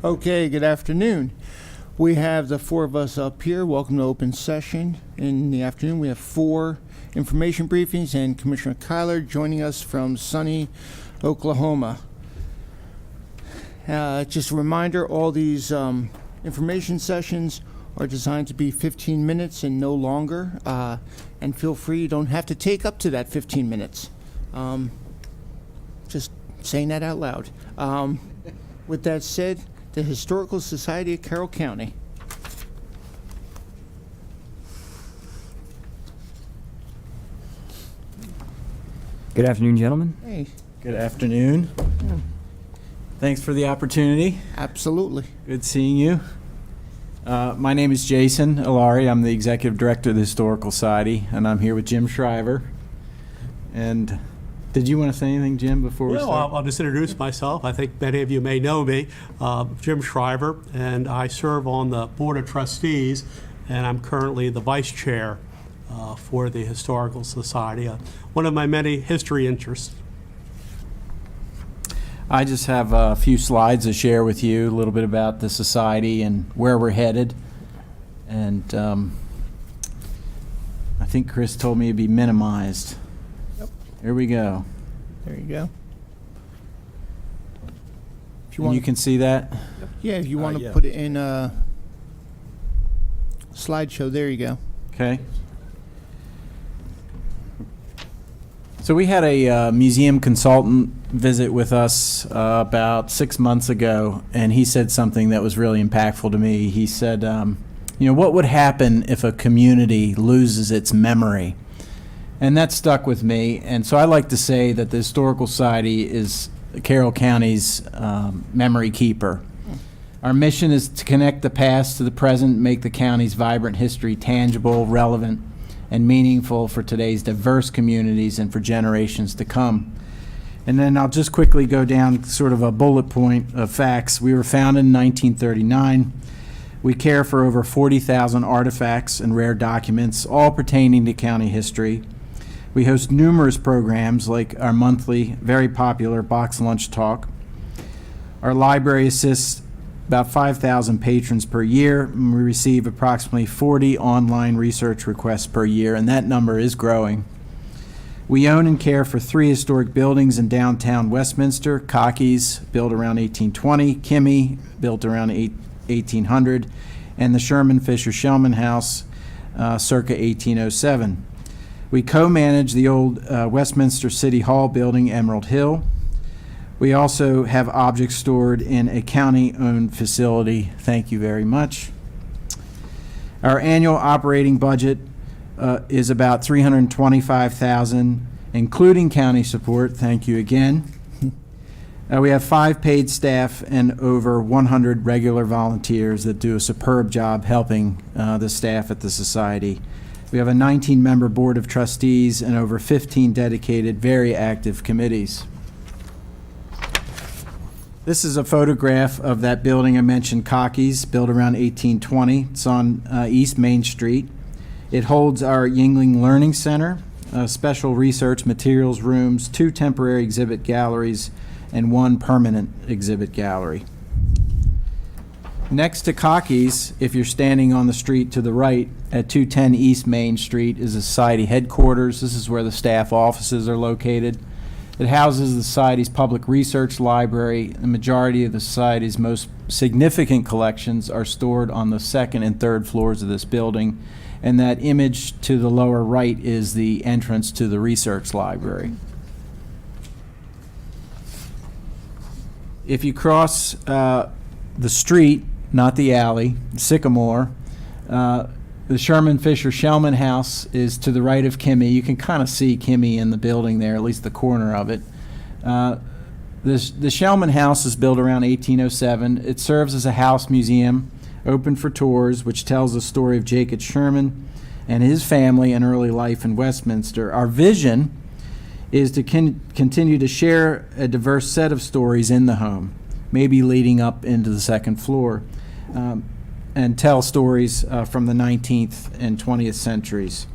Okay, good afternoon. We have the four of us up here. Welcome to open session. In the afternoon, we have 4 information briefings and Commissioner Kyler joining us from sunny Oklahoma. Just a reminder, all these information sessions are designed to be 15 minutes and no longer. And feel free, you don't have to take up to that 15 minutes. Just saying that out loud. With that said, the Historical Society of Carroll County. Good afternoon, gentlemen. Hey, Good afternoon. Thanks for the opportunity. absolutely. Good seeing you. My name is Jason Ilari. I'm the Executive Director of the Historical Society, and I'm here with Jim Shriver. And did you want to say anything, Jim, before we No, start? I'll just introduce myself. I think many of you may know me, Jim Shriver, and I serve on the Board of Trustees, and I'm currently the Vice Chair for the Historical Society, one of my many history interests. I just have a few slides to share with you, a little bit about the Society and where we're headed. And I think Chris told me it'd be minimized. Yep. Here we go. There you go. If you And want, you can see that? yeah, if you want to yeah. put it in a slideshow, there you go. Okay. So we had a museum consultant visit with us about 6 months ago, and he said something that was really impactful to me. He said, what would happen if a community loses its memory? And that stuck with me. And so I like to say that the Historical Society is Carroll County's memory keeper. Our mission is to connect the past to the present, make the county's vibrant history tangible, relevant, and meaningful for today's diverse communities and for generations to come. And then I'll just quickly go down sort of a bullet point of facts. We were founded in 1939. We care for over 40,000 artifacts and rare documents, all pertaining to county history. We host numerous programs like our monthly, very popular Box Lunch Talk. Our library assists about 5,000 patrons per year, and we receive approximately 40 online research requests per year, and that number is growing. We own and care for 3 historic buildings in downtown Westminster: Cocky's, built around 1820, Kimmy, built around 1800, and the Sherman Fisher Shellman House, circa 1807. We co-manage the old Westminster City Hall building, Emerald Hill. We also have objects stored in a county-owned facility. Thank you very much. Our annual operating budget is about $325,000, including county support. Thank you again. We have 5 paid staff and over 100 regular volunteers that do a superb job helping the staff at the Society. We have a 19-member board of trustees and over 15 dedicated, very active committees. This is a photograph of that building I mentioned, Cocky's, built around 1820. It's on East Main Street. It holds our Yingling Learning Center, special research materials rooms, 2 temporary exhibit galleries, and 1 permanent exhibit gallery. Next to Cocky's, if you're standing on the street to the right at 210 East Main Street, is the Society headquarters. This is where the staff offices are located. It houses the Society's public research library. The majority of the Society's most significant collections are stored on the 2nd and 3rd floors of this building. And that image to the lower right is the entrance to the research library. If you cross the street, not the alley, Sycamore, the Sherman Fisher Shellman House is to the right of Kimmy. You can kind of see Kimmy in the building there, at least the corner of it. The Shellman House is built around 1807. It serves as a house museum, open for tours, which tells the story of Jacob Sherman and his family and early life in Westminster. Our vision is to continue to share a diverse set of stories in the home, maybe leading up into the 2nd floor. And tell stories from the 19th and 20th centuries.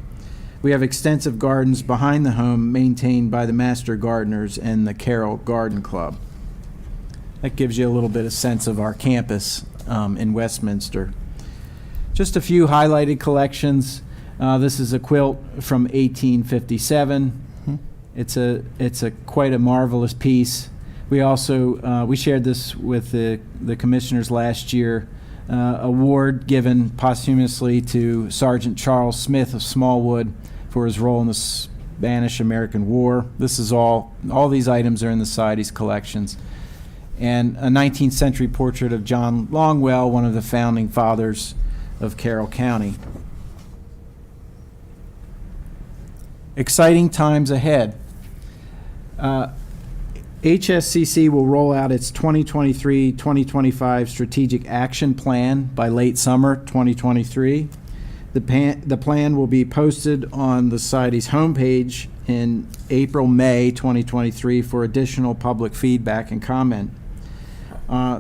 We have extensive gardens behind the home maintained by the Master Gardeners and the Carroll Garden Club. that gives you a little bit of sense of our campus in Westminster. Just a few highlighted collections. This is a quilt from 1857. It's a quite a marvelous piece. We also we shared this with the commissioners last year. Award given posthumously to Sergeant Charles Smith of Smallwood for his role in the Spanish-American War. This is all these items are in the Society's collections. And a 19th century portrait of John Longwell, one of the founding fathers of Carroll County. Exciting times ahead. HSCC will roll out its 2023-2025 Strategic Action Plan by late summer 2023. The plan will be posted on the Society's homepage in April-May 2023 for additional public feedback and comment.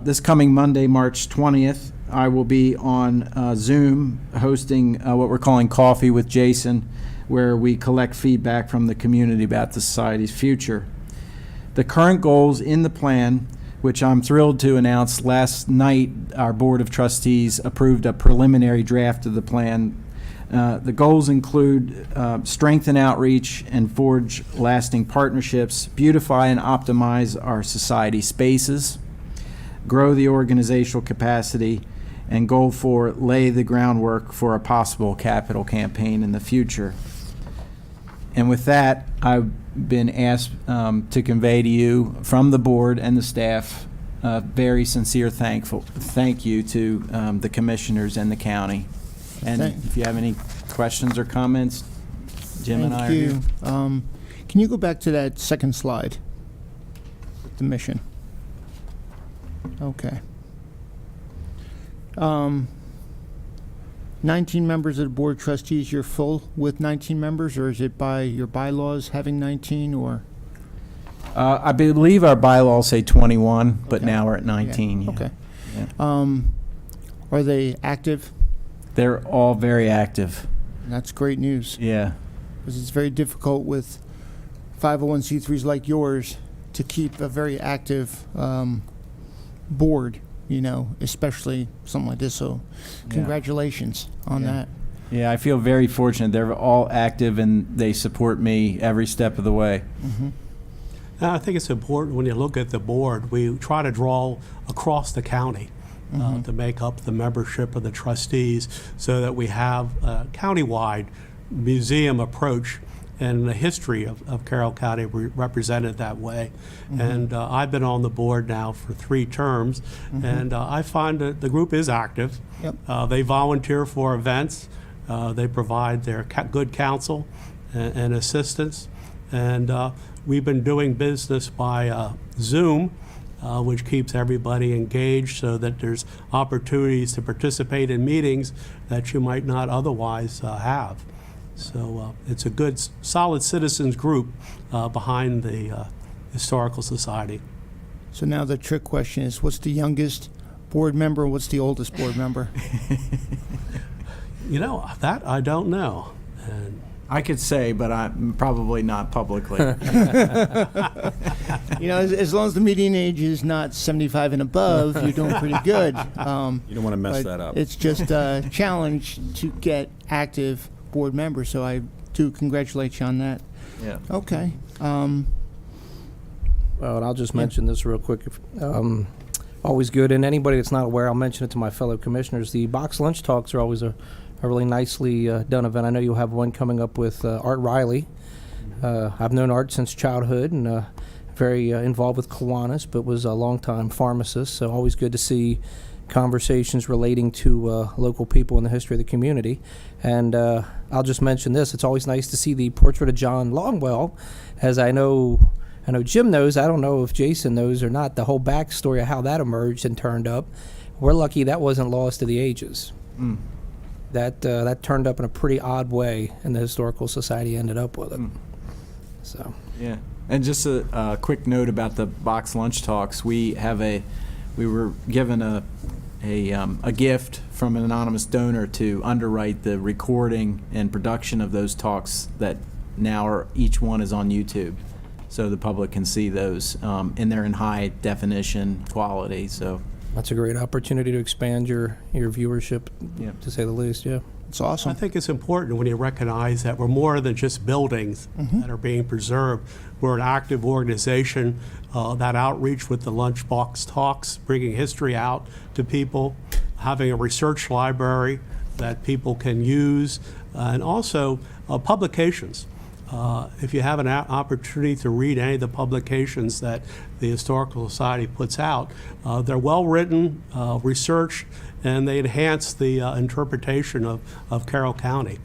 This coming Monday, March 20th, I will be on Zoom hosting what we're calling Coffee with Jason, where we collect feedback from the community about the Society's future. The current goals in the plan, which I'm thrilled to announce last night, our Board of Trustees approved a preliminary draft of the plan. The goals include strengthen outreach and forge lasting partnerships, beautify and optimize our society spaces, grow the organizational capacity, and goal 4, lay the groundwork for a possible capital campaign in the future. And with that, I've been asked to convey to you from the board and the staff a very sincere thank you to the commissioners and the county. And if you have any questions or comments, Jim and I are here. Thank you. Can you go back to that second slide with the mission? Okay. 19 members of the Board of Trustees, you're full with 19 members, or is it by your bylaws having 19, or? I believe our bylaws say 21, but Okay. now we're at 19. Yeah. Yeah. Okay. Yeah. Are they active? They're all very active. That's great news, Yeah. because it's very difficult with 501c3s like yours to keep a very active board, you know, especially something like this. So congratulations on Yeah. that. Yeah, I feel very fortunate. They're all active and they support me every step of the way. And I think it's important when you look at the board, we try to draw across the county to make up the membership of the trustees so that we have a county-wide museum approach and the history of Carroll County represented that way. And I've been on the board now for 3 terms, and I find that the group is active. Yep. They volunteer for events. They provide their good counsel and assistance. And we've been doing business by Zoom, which keeps everybody engaged so that there's opportunities to participate in meetings that you might not otherwise have. So it's a good, solid citizens group behind the Historical Society. So now the trick question is, what's the youngest board member and what's the oldest board member? You know, that I don't know. And I could say, but I'm probably not publicly. You know, as long as the median age is not 75 and above, you're doing pretty good. You don't want to mess But that up. it's just a challenge to get active board members, so I do congratulate you on that. Yeah. Okay. Well, and I'll just mention this real quick. Always good, and anybody that's not aware, I'll mention it to my fellow commissioners. The box lunch talks are always a really nicely done event. I know you'll have one coming up with Art Riley. I've known Art since childhood and very involved with Kiwanis, but was a longtime pharmacist, so always good to see conversations relating to local people in the history of the community. And I'll just mention this. It's always nice to see the portrait of John Longwell, as I know Jim knows. I don't know if Jason knows or not, the whole backstory of how that emerged and turned up. We're lucky that wasn't lost to the ages. That turned up in a pretty odd way, and the Historical Society ended up with it. So. Yeah. And just a quick note about the box lunch talks. We were given a gift from an anonymous donor to underwrite the recording and production of those talks that now each one is on YouTube. so the public can see those, and they're in high definition quality, so. That's a great opportunity to expand your viewership, Yeah. to say the least, yeah. It's awesome. I think it's important when you recognize that we're more than just buildings that are being preserved. We're an active organization, that outreach with the Lunchbox Talks, bringing history out to people, having a research library that people can use, and also publications. If you have an opportunity to read any of the publications that the Historical Society puts out, they're well-written, researched, and they enhance the interpretation of Carroll County.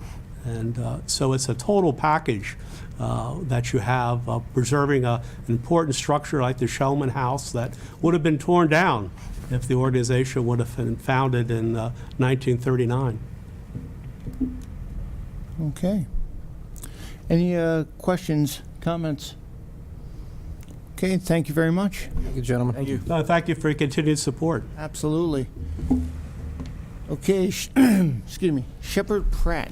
And so it's a total package that you have, preserving an important structure like the Shellman House that would have been torn down if the organization would have been founded in 1939. Okay. Any questions, comments? Okay, thank you very much. Thank you, gentlemen. Thank you. Thank you for your continued support. Absolutely. Okay, excuse me, Shepard Pratt,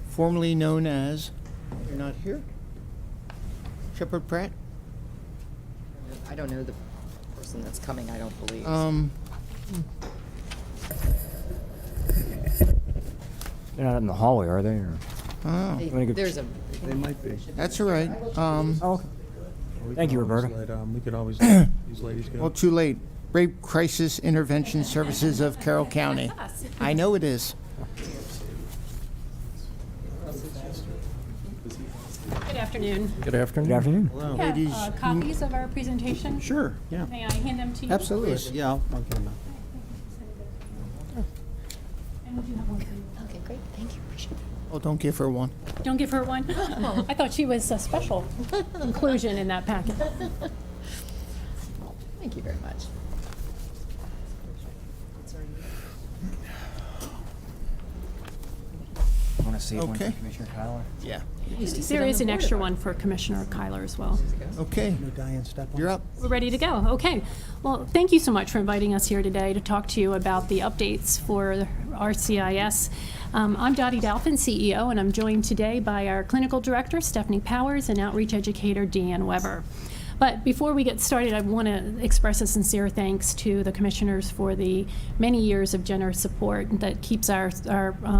formerly known as, you're not here? Shepard Pratt? I don't know the person that's coming, I don't believe. They're not in the hallway, are they? Or? There's a, They might be. That's all right. Oh, okay. Thank you, Roberta. We could always let these ladies go. Well, too late. Rape Crisis Intervention Services of Carroll County. I know it is. Good afternoon. Good afternoon. Good afternoon. We Ladies, have copies of our presentation. Sure, yeah. May I hand them to you? Absolutely. Yeah, I'll get them out. And would you have one for you? okay, great, thank you, appreciate it. oh, don't give her one. Don't give her one? I thought she was a special inclusion in that packet. Thank you very much. Want to save one Okay. for Commissioner Kyler? Yeah. There is an extra one for Commissioner Kyler as well. Okay, No, Diane, step on. you're up. We're ready to go. Okay. Well, thank you so much for inviting us here today to talk to you about the updates for RCIS. I'm Dottie Dalphin, CEO, and I'm joined today by our Clinical Director, Stephanie Powers, and Outreach Educator, Deanne Weber. But before we get started, I want to express a sincere thanks to the commissioners for the many years of generous support that keeps our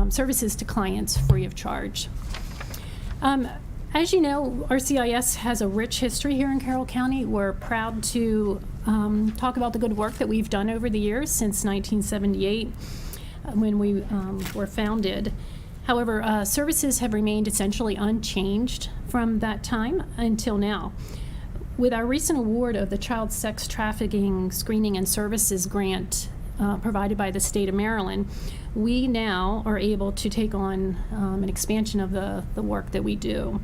services to clients free of charge. As you know, RCIS has a rich history here in Carroll County. We're proud to talk about the good work that we've done over the years since 1978 when we were founded. However, services have remained essentially unchanged from that time until now. With our recent award of the Child Sex Trafficking Screening and Services Grant provided by the state of Maryland, we now are able to take on an expansion of the work that we do.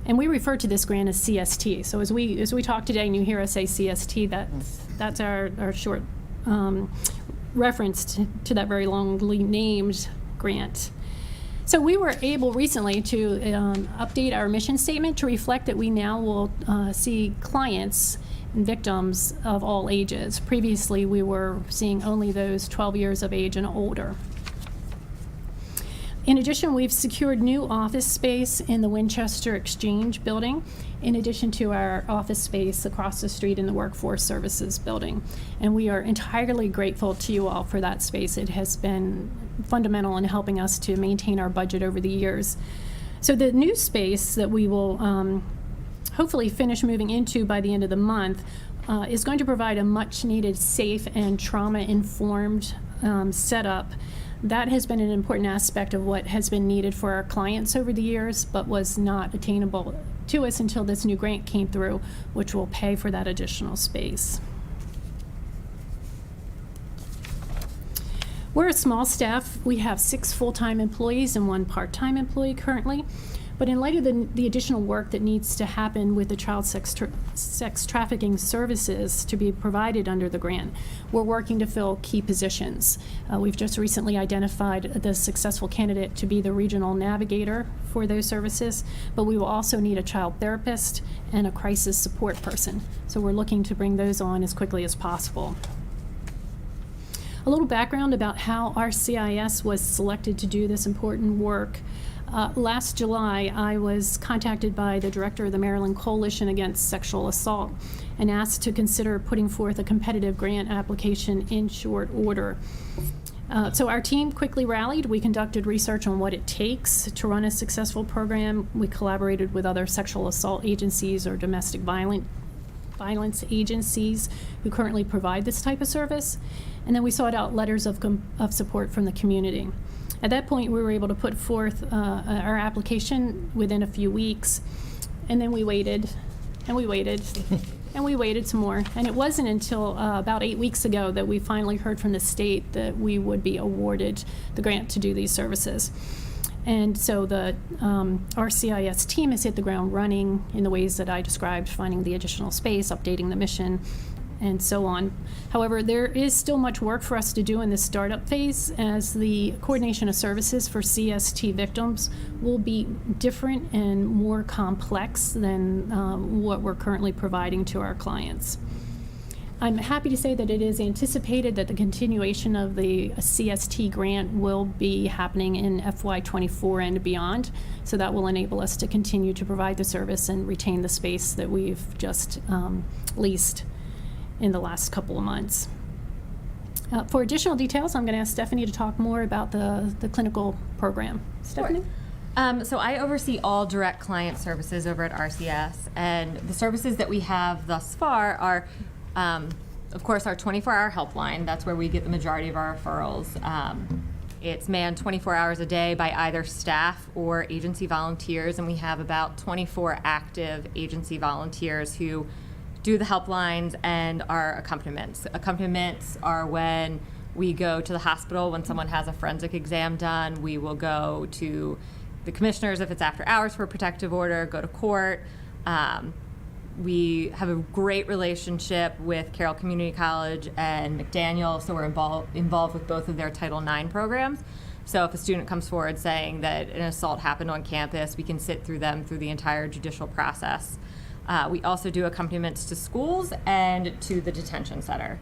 And we refer to this grant as CST. So as we talk today and you hear us say CST, that's our short reference to that very longly named grant. So we were able recently to update our mission statement to reflect that we now will see clients and victims of all ages. Previously, we were seeing only those 12 years of age and older. In addition, we've secured new office space in the Winchester Exchange building, in addition to our office space across the street in the Workforce Services building. And we are entirely grateful to you all for that space. It has been fundamental in helping us to maintain our budget over the years. So the new space that we will hopefully finish moving into by the end of the month is going to provide a much needed safe and trauma-informed setup. That has been an important aspect of what has been needed for our clients over the years, but was not attainable to us until this new grant came through, which will pay for that additional space. We're a small staff. We have 6 full-time employees and 1 part-time employee currently. But in light of the additional work that needs to happen with the child sex trafficking services to be provided under the grant, we're working to fill key positions. We've just recently identified the successful candidate to be the regional navigator for those services, but we will also need a child therapist and a crisis support person. So we're looking to bring those on as quickly as possible. A little background about how RCIS was selected to do this important work. Last July, I was contacted by the director of the Maryland Coalition Against Sexual Assault and asked to consider putting forth a competitive grant application in short order. So our team quickly rallied. We conducted research on what it takes to run a successful program. We collaborated with other sexual assault agencies or domestic violence agencies who currently provide this type of service. And then we sought out letters of support from the community. At that point, we were able to put forth our application within a few weeks. And then we waited, and we waited, and we waited some more. And it wasn't until about 8 weeks ago that we finally heard from the state that we would be awarded the grant to do these services. And so the RCIS team has hit the ground running in the ways that I described, finding the additional space, updating the mission, and so on. However, there is still much work for us to do in this startup phase, as the coordination of services for CST victims will be different and more complex than what we're currently providing to our clients. I'm happy to say that it is anticipated that the continuation of the CST grant will be happening in FY24 and beyond, so that will enable us to continue to provide the service and retain the space that we've just leased in the last couple of months. For additional details, I'm going to ask Stephanie to talk more about the clinical program. Stephanie? So I oversee all direct client services over at RCS, and the services that we have thus far are, of course, our 24-hour helpline. That's where we get the majority of our referrals. It's manned 24 hours a day by either staff or agency volunteers, and we have about 24 active agency volunteers who do the helplines and our accompaniments. Accompaniments are when we go to the hospital when someone has a forensic exam done. We will go to the commissioners if it's after hours for a protective order, go to court. We have a great relationship with Carroll Community College and McDaniel, so we're involved with both of their Title IX programs. So if a student comes forward saying that an assault happened on campus, we can sit through them through the entire judicial process. We also do accompaniments to schools and to the detention center.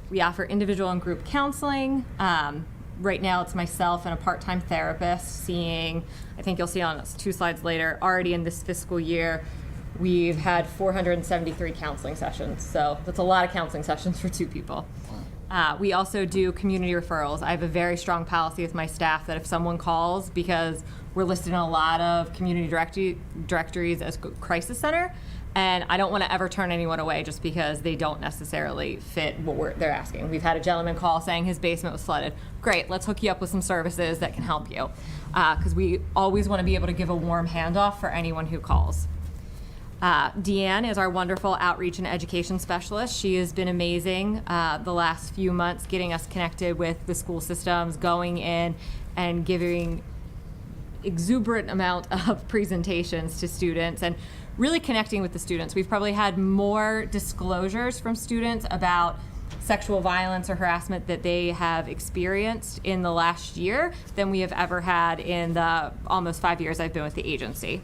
We offer individual and group counseling. Right now it's myself and a part-time therapist seeing, I think you'll see on 2 slides later, already in this fiscal year, we've had 473 counseling sessions. So that's a lot of counseling sessions for 2 people. We also do community referrals. I have a very strong policy with my staff that if someone calls, because we're listed in a lot of community directories as crisis center, and I don't want to ever turn anyone away just because they don't necessarily fit what they're asking. We've had a gentleman call saying his basement was flooded. Great, let's hook you up with some services that can help you, because we always want to be able to give a warm handoff for anyone who calls. Deanne is our wonderful outreach and education specialist. She has been amazing the last few months getting us connected with the school systems, going in and giving exuberant amount of presentations to students and really connecting with the students. We've probably had more disclosures from students about sexual violence or harassment that they have experienced in the last year than we have ever had in the almost 5 years I've been with the agency.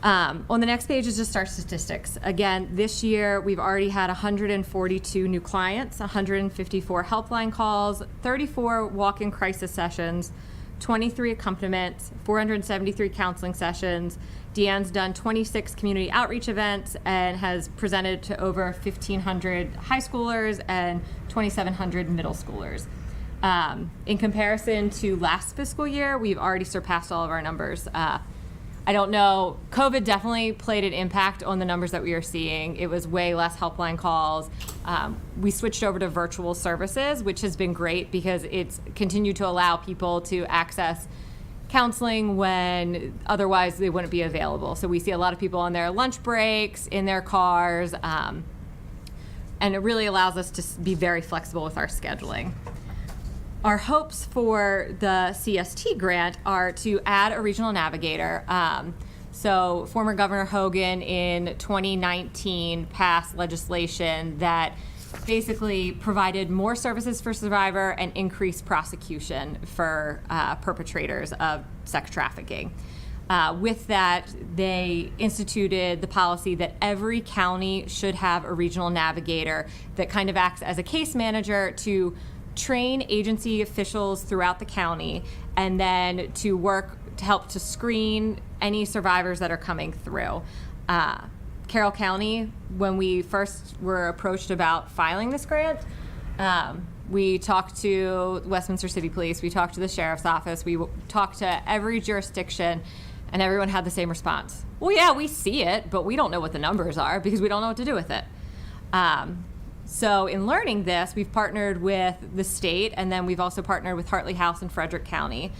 On the next page is just our statistics. Again, this year we've already had 142 new clients, 154 helpline calls, 34 walk-in crisis sessions, 23 accompaniments, 473 counseling sessions. Deanne's done 26 community outreach events and has presented to over 1,500 high schoolers and 2,700 middle schoolers. In comparison to last fiscal year, we've already surpassed all of our numbers. I don't know, COVID definitely played an impact on the numbers that we are seeing. It was way less helpline calls. We switched over to virtual services, which has been great because it's continued to allow people to access counseling when otherwise they wouldn't be available. So we see a lot of people on their lunch breaks, in their cars, and it really allows us to be very flexible with our scheduling. Our hopes for the CST grant are to add a regional navigator. So former Governor Hogan in 2019 passed legislation that basically provided more services for survivor and increased prosecution for perpetrators of sex trafficking. With that, they instituted the policy that every county should have a regional navigator that kind of acts as a case manager to train agency officials throughout the county, and then to work to help to screen any survivors that are coming through. Carroll County, when we first were approached about filing this grant, we talked to Westminster City Police, we talked to the Sheriff's Office, we talked to every jurisdiction, and everyone had the same response. Well, yeah, we see it, but we don't know what the numbers are because we don't know what to do with it. So in learning this, we've partnered with the state, and then we've also partnered with Hartley House in Frederick County.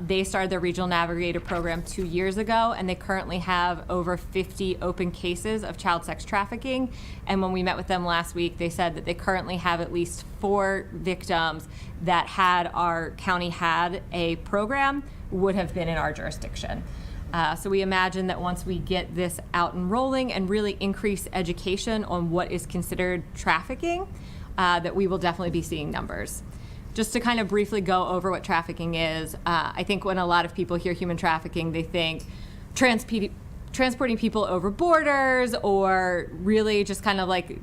They started their Regional Navigator program 2 years ago, and they currently have over 50 open cases of child sex trafficking. And when we met with them last week, they said that they currently have at least 4 victims that, had our county had a program, would have been in our jurisdiction. So we imagine that once we get this out and rolling and really increase education on what is considered trafficking, that we will definitely be seeing numbers. Just to kind of briefly go over what trafficking is, I think when a lot of people hear human trafficking, they think transporting people over borders, or really just kind of like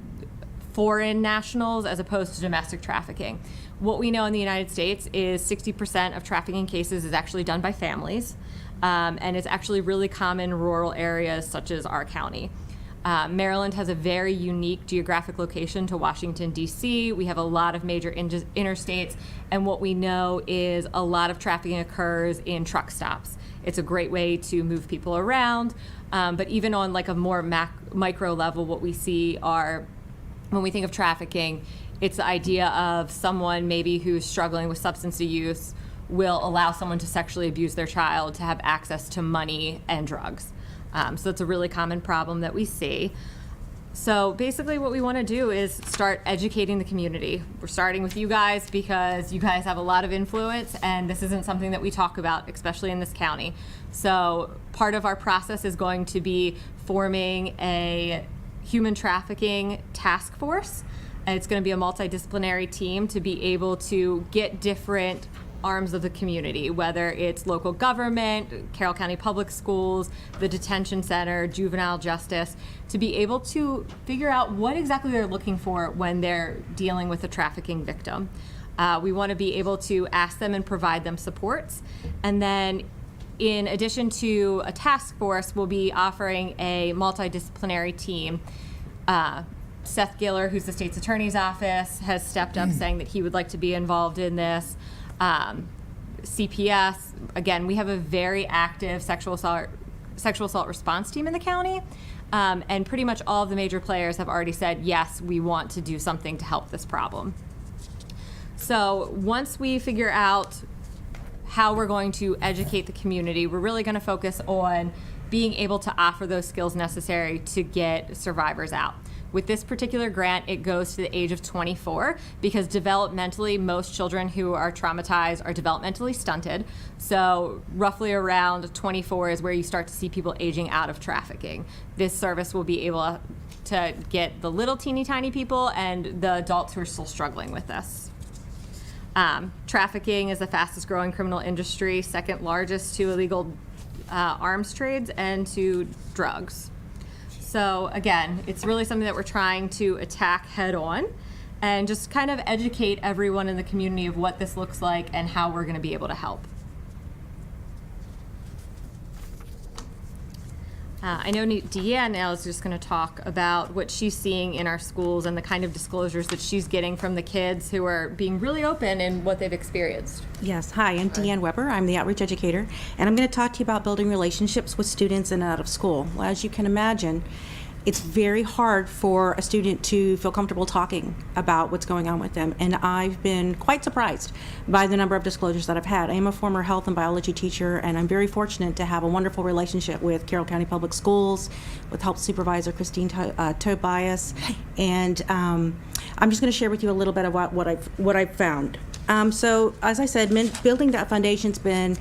foreign nationals as opposed to domestic trafficking. What we know in the United States is 60% of trafficking cases is actually done by families. And it's actually really common in rural areas such as our county. Maryland has a very unique geographic location to Washington, D.C. We have a lot of major interstates, and what we know is a lot of trafficking occurs in truck stops. It's a great way to move people around, but even on like a more micro level, what we see are, when we think of trafficking, it's the idea of someone maybe who's struggling with substance use will allow someone to sexually abuse their child to have access to money and drugs. So it's a really common problem that we see. So basically what we want to do is start educating the community. We're starting with you guys because you guys have a lot of influence, and this isn't something that we talk about, especially in this county. So part of our process is going to be forming a human trafficking task force, and it's going to be a multidisciplinary team to be able to get different arms of the community, whether it's local government, Carroll County Public Schools, the detention center, juvenile justice, to be able to figure out what exactly they're looking for when they're dealing with a trafficking victim. We want to be able to ask them and provide them supports. And then in addition to a task force, we'll be offering a multidisciplinary team. Seth Giller, who's the state's attorney's office, has stepped up saying that he would like to be involved in this. CPS, again, we have a very active sexual assault response team in the county, and pretty much all of the major players have already said, yes, we want to do something to help this problem. So once we figure out how we're going to educate the community, we're really going to focus on being able to offer those skills necessary to get survivors out. With this particular grant, it goes to the age of 24 because developmentally, most children who are traumatized are developmentally stunted. So roughly around 24 is where you start to see people aging out of trafficking. This service will be able to get the little teeny tiny people and the adults who are still struggling with this. Trafficking is the fastest growing criminal industry, second largest to illegal arms trades and to drugs. So again, it's really something that we're trying to attack head on and just kind of educate everyone in the community of what this looks like and how we're going to be able to help. I know Deanne now is just going to talk about what she's seeing in our schools and the kind of disclosures that she's getting from the kids who are being really open in what they've experienced. Yes, hi, I'm Deanne Weber. I'm the outreach educator, and I'm going to talk to you about building relationships with students in and out of school. Well, as you can imagine, it's very hard for a student to feel comfortable talking about what's going on with them, and I've been quite surprised by the number of disclosures that I've had. I am a former health and biology teacher, and I'm very fortunate to have a wonderful relationship with Carroll County Public Schools, with Health Supervisor Christine Tobias, and I'm just going to share with you a little bit of what I've found. So, as I said, building that foundation's been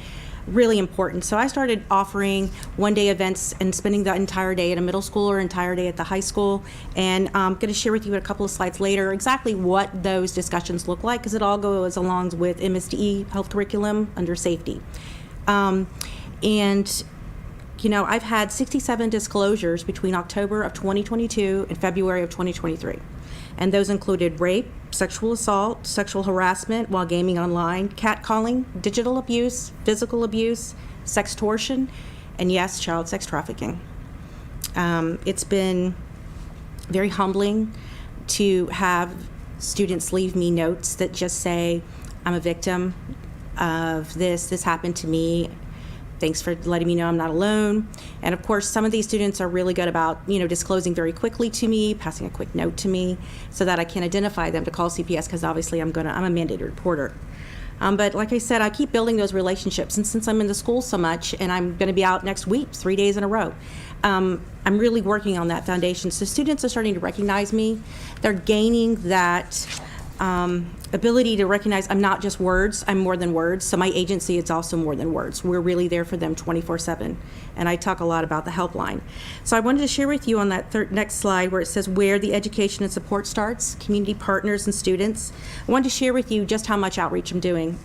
really important. So I started offering one-day events and spending the entire day at a middle school or entire day at the high school. And I'm going to share with you in a couple of slides later exactly what those discussions look like, because it all goes along with MSDE health curriculum under safety. And, you know, I've had 67 disclosures between October of 2022 and February of 2023. And those included rape, sexual assault, sexual harassment while gaming online, catcalling, digital abuse, physical abuse, sextortion, and yes, child sex trafficking. It's been very humbling to have students leave me notes that just say, I'm a victim of this happened to me. Thanks for letting me know I'm not alone. And of course, some of these students are really good about, disclosing very quickly to me, passing a quick note to me so that I can identify them to call CPS, because obviously I'm a mandated reporter. But like I said, I keep building those relationships. And since I'm in the school so much, and I'm going to be out next week, 3 days in a row, I'm really working on that foundation. So students are starting to recognize me. They're gaining that ability to recognize I'm not just words, I'm more than words. So my agency is also more than words. We're really there for them 24/7. And I talk a lot about the helpline. So I wanted to share with you on that next slide where it says where the education and support starts, community partners and students. I wanted to share with you just how much outreach I'm doing.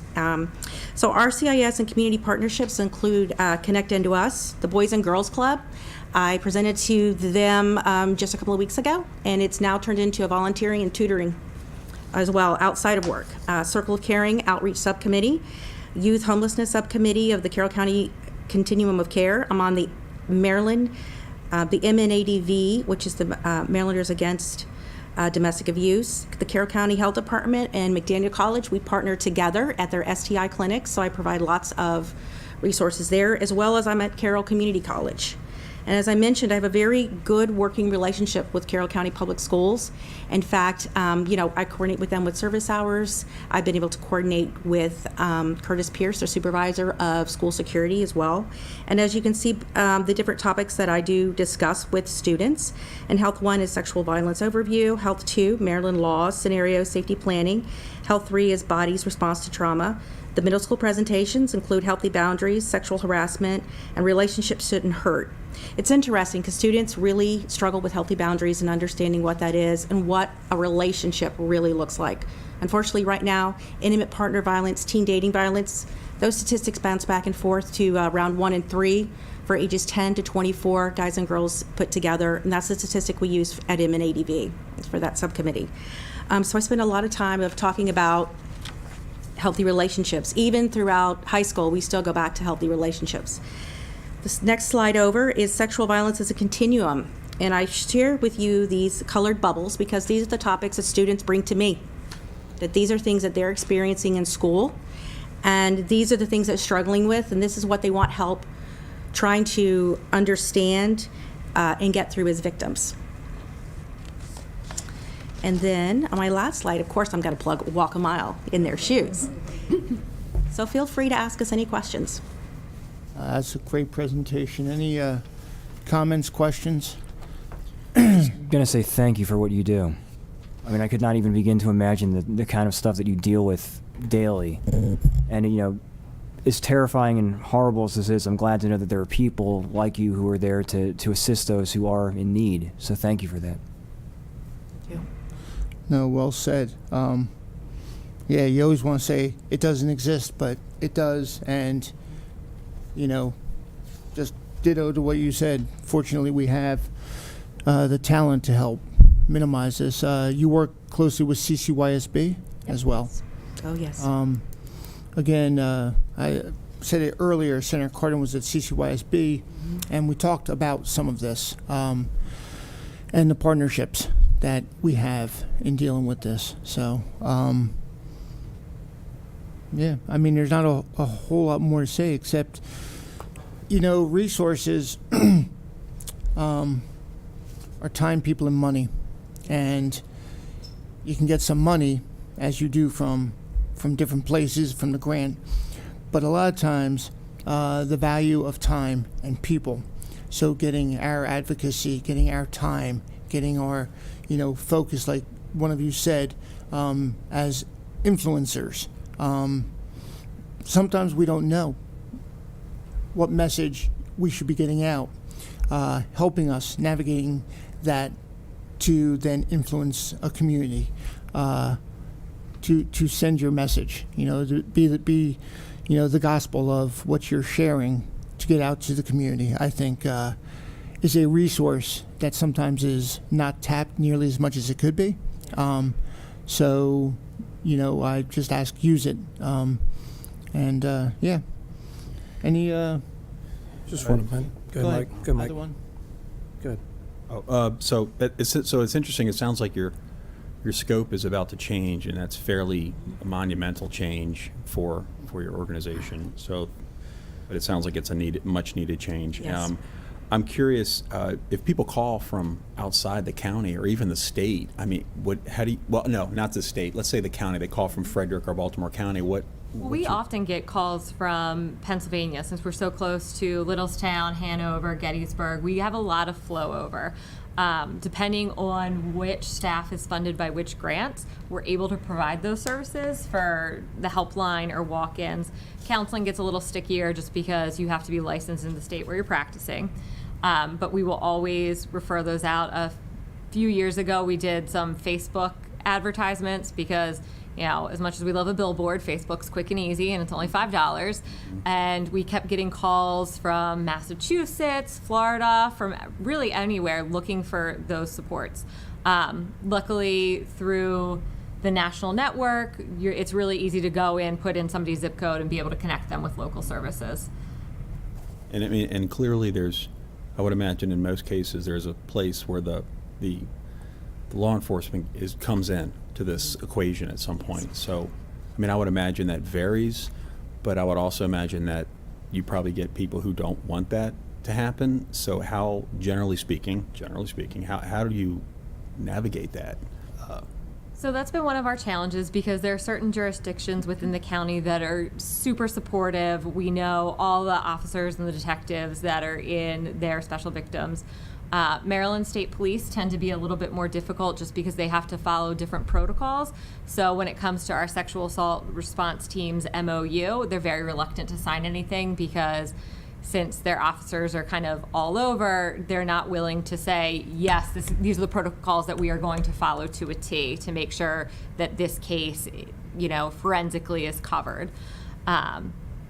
So RCIS and community partnerships include Connect Into Us, the Boys and Girls Club. I presented to them just a couple of weeks ago, and it's now turned into a volunteering and tutoring as well outside of work. Circle of Caring Outreach Subcommittee, Youth Homelessness Subcommittee of the Carroll County Continuum of Care. I'm on the Maryland, the MNADV, which is the Marylanders Against Domestic Abuse. The Carroll County Health Department and McDaniel College, we partner together at their STI clinics, so I provide lots of resources there, as well as I'm at Carroll Community College. And as I mentioned, I have a very good working relationship with Carroll County Public Schools. In fact, I coordinate with them with service hours. I've been able to coordinate with Curtis Pierce, their supervisor of school security as well. And as you can see, the different topics that I do discuss with students. And Health 1 is sexual violence overview. Health 2, Maryland laws, scenario safety planning. Health 3 is bodies response to trauma. The middle school presentations include healthy boundaries, sexual harassment, and relationships shouldn't hurt. It's interesting because students really struggle with healthy boundaries and understanding what that is and what a relationship really looks like. Unfortunately, right now, intimate partner violence, teen dating violence, those statistics bounce back and forth to round 1 and 3 for ages 10 to 24, guys and girls put together, and that's the statistic we use at MNADV for that subcommittee. So I spend a lot of time of talking about healthy relationships. Even throughout high school, we still go back to healthy relationships. This next slide over is sexual violence as a continuum. And I share with you these colored bubbles because these are the topics that students bring to me. That these are things that they're experiencing in school. And these are the things they're struggling with. And this is what they want help trying to understand and get through as victims. And then on my last slide, of course, I'm going to plug Walk a Mile in their shoes. So feel free to ask us any questions. That's a great presentation. Any comments, questions? I'm going to say thank you for what you do. I mean, I could not even begin to imagine the kind of stuff that you deal with daily. And, as terrifying and horrible as this is, I'm glad to know that there are people like you who are there to assist those who are in need. So thank you for that. No, well said. Yeah, you always want to say it doesn't exist, but it does. And, just ditto to what you said. Fortunately, we have the talent to help minimize this. You work closely with CCYSB as well. Oh, yes. Again, I said it earlier, Senator Cardin was at CCYSB, and we talked about some of this and the partnerships that we have in dealing with this. So, yeah, I mean, there's not a whole lot more to say except, resources are time, people, and money. And you can get some money, as you do from different places, from the grant. But a lot of times, the value of time and people. So getting our advocacy, getting our time, getting our, focus, like one of you said, as influencers. Sometimes we don't know what message we should be getting out, helping us navigating that to then influence a community, to send your message, to be the gospel of what you're sharing to get out to the community. I think is a resource that sometimes is not tapped nearly as much as it could be, So, I just ask use it. Yeah. Any Just one minute. Go ahead, Mike. Go, Mike. Other one? Good. So it's interesting. It sounds like your scope is about to change, and that's fairly a monumental change for your organization. So, but it sounds like it's a much needed change. Yes. I'm curious if people call from outside the county or even the state. I mean, no, not the state. Let's say the county. They call from Frederick or Baltimore County. We often get calls from Pennsylvania since we're so close to Littlestown, Hanover, Gettysburg. We have a lot of flow over. Depending on which staff is funded by which grants, we're able to provide those services for the helpline or walk-ins. Counseling gets a little stickier just because you have to be licensed in the state where you're practicing. But we will always refer those out. A few years ago, we did some Facebook advertisements because as much as we love a billboard, Facebook's quick and easy, and it's only $5. And we kept getting calls from Massachusetts, Florida, from really anywhere looking for those supports. Luckily, through the national network, it's really easy to go in, put in somebody's zip code, and be able to connect them with local services. And I mean, and clearly, I would imagine in most cases, there's a place where the law enforcement comes in to this equation at some point. So, I mean, I would imagine that varies, but I would also imagine that you probably get people who don't want that to happen. So how, generally speaking, how do you navigate that? So that's been one of our challenges because there are certain jurisdictions within the county that are super supportive. We know all the officers and the detectives that are in their special victims. Maryland State Police tend to be a little bit more difficult just because they have to follow different protocols. So when it comes to our sexual assault response team's MOU, they're very reluctant to sign anything because since their officers are kind of all over, they're not willing to say, yes, these are the protocols that we are going to follow to a T to make sure that this case, forensically is covered.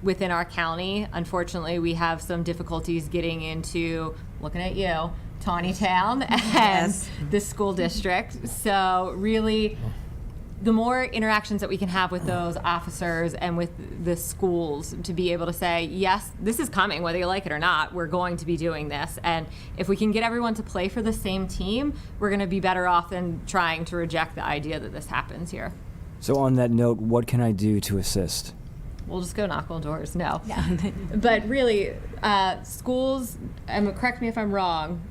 Within our county, unfortunately, we have some difficulties getting into, looking at you, Tawnytown and the school district. So really, the more interactions that we can have with those officers and with the schools to be able to say, yes, this is coming, whether you like it or not, we're going to be doing this. And if we can get everyone to play for the same team, we're going to be better off than trying to reject the idea that this happens here. So on that note, what can I do to assist? We'll just go knock on doors. No. But really, schools, correct me if I'm wrong,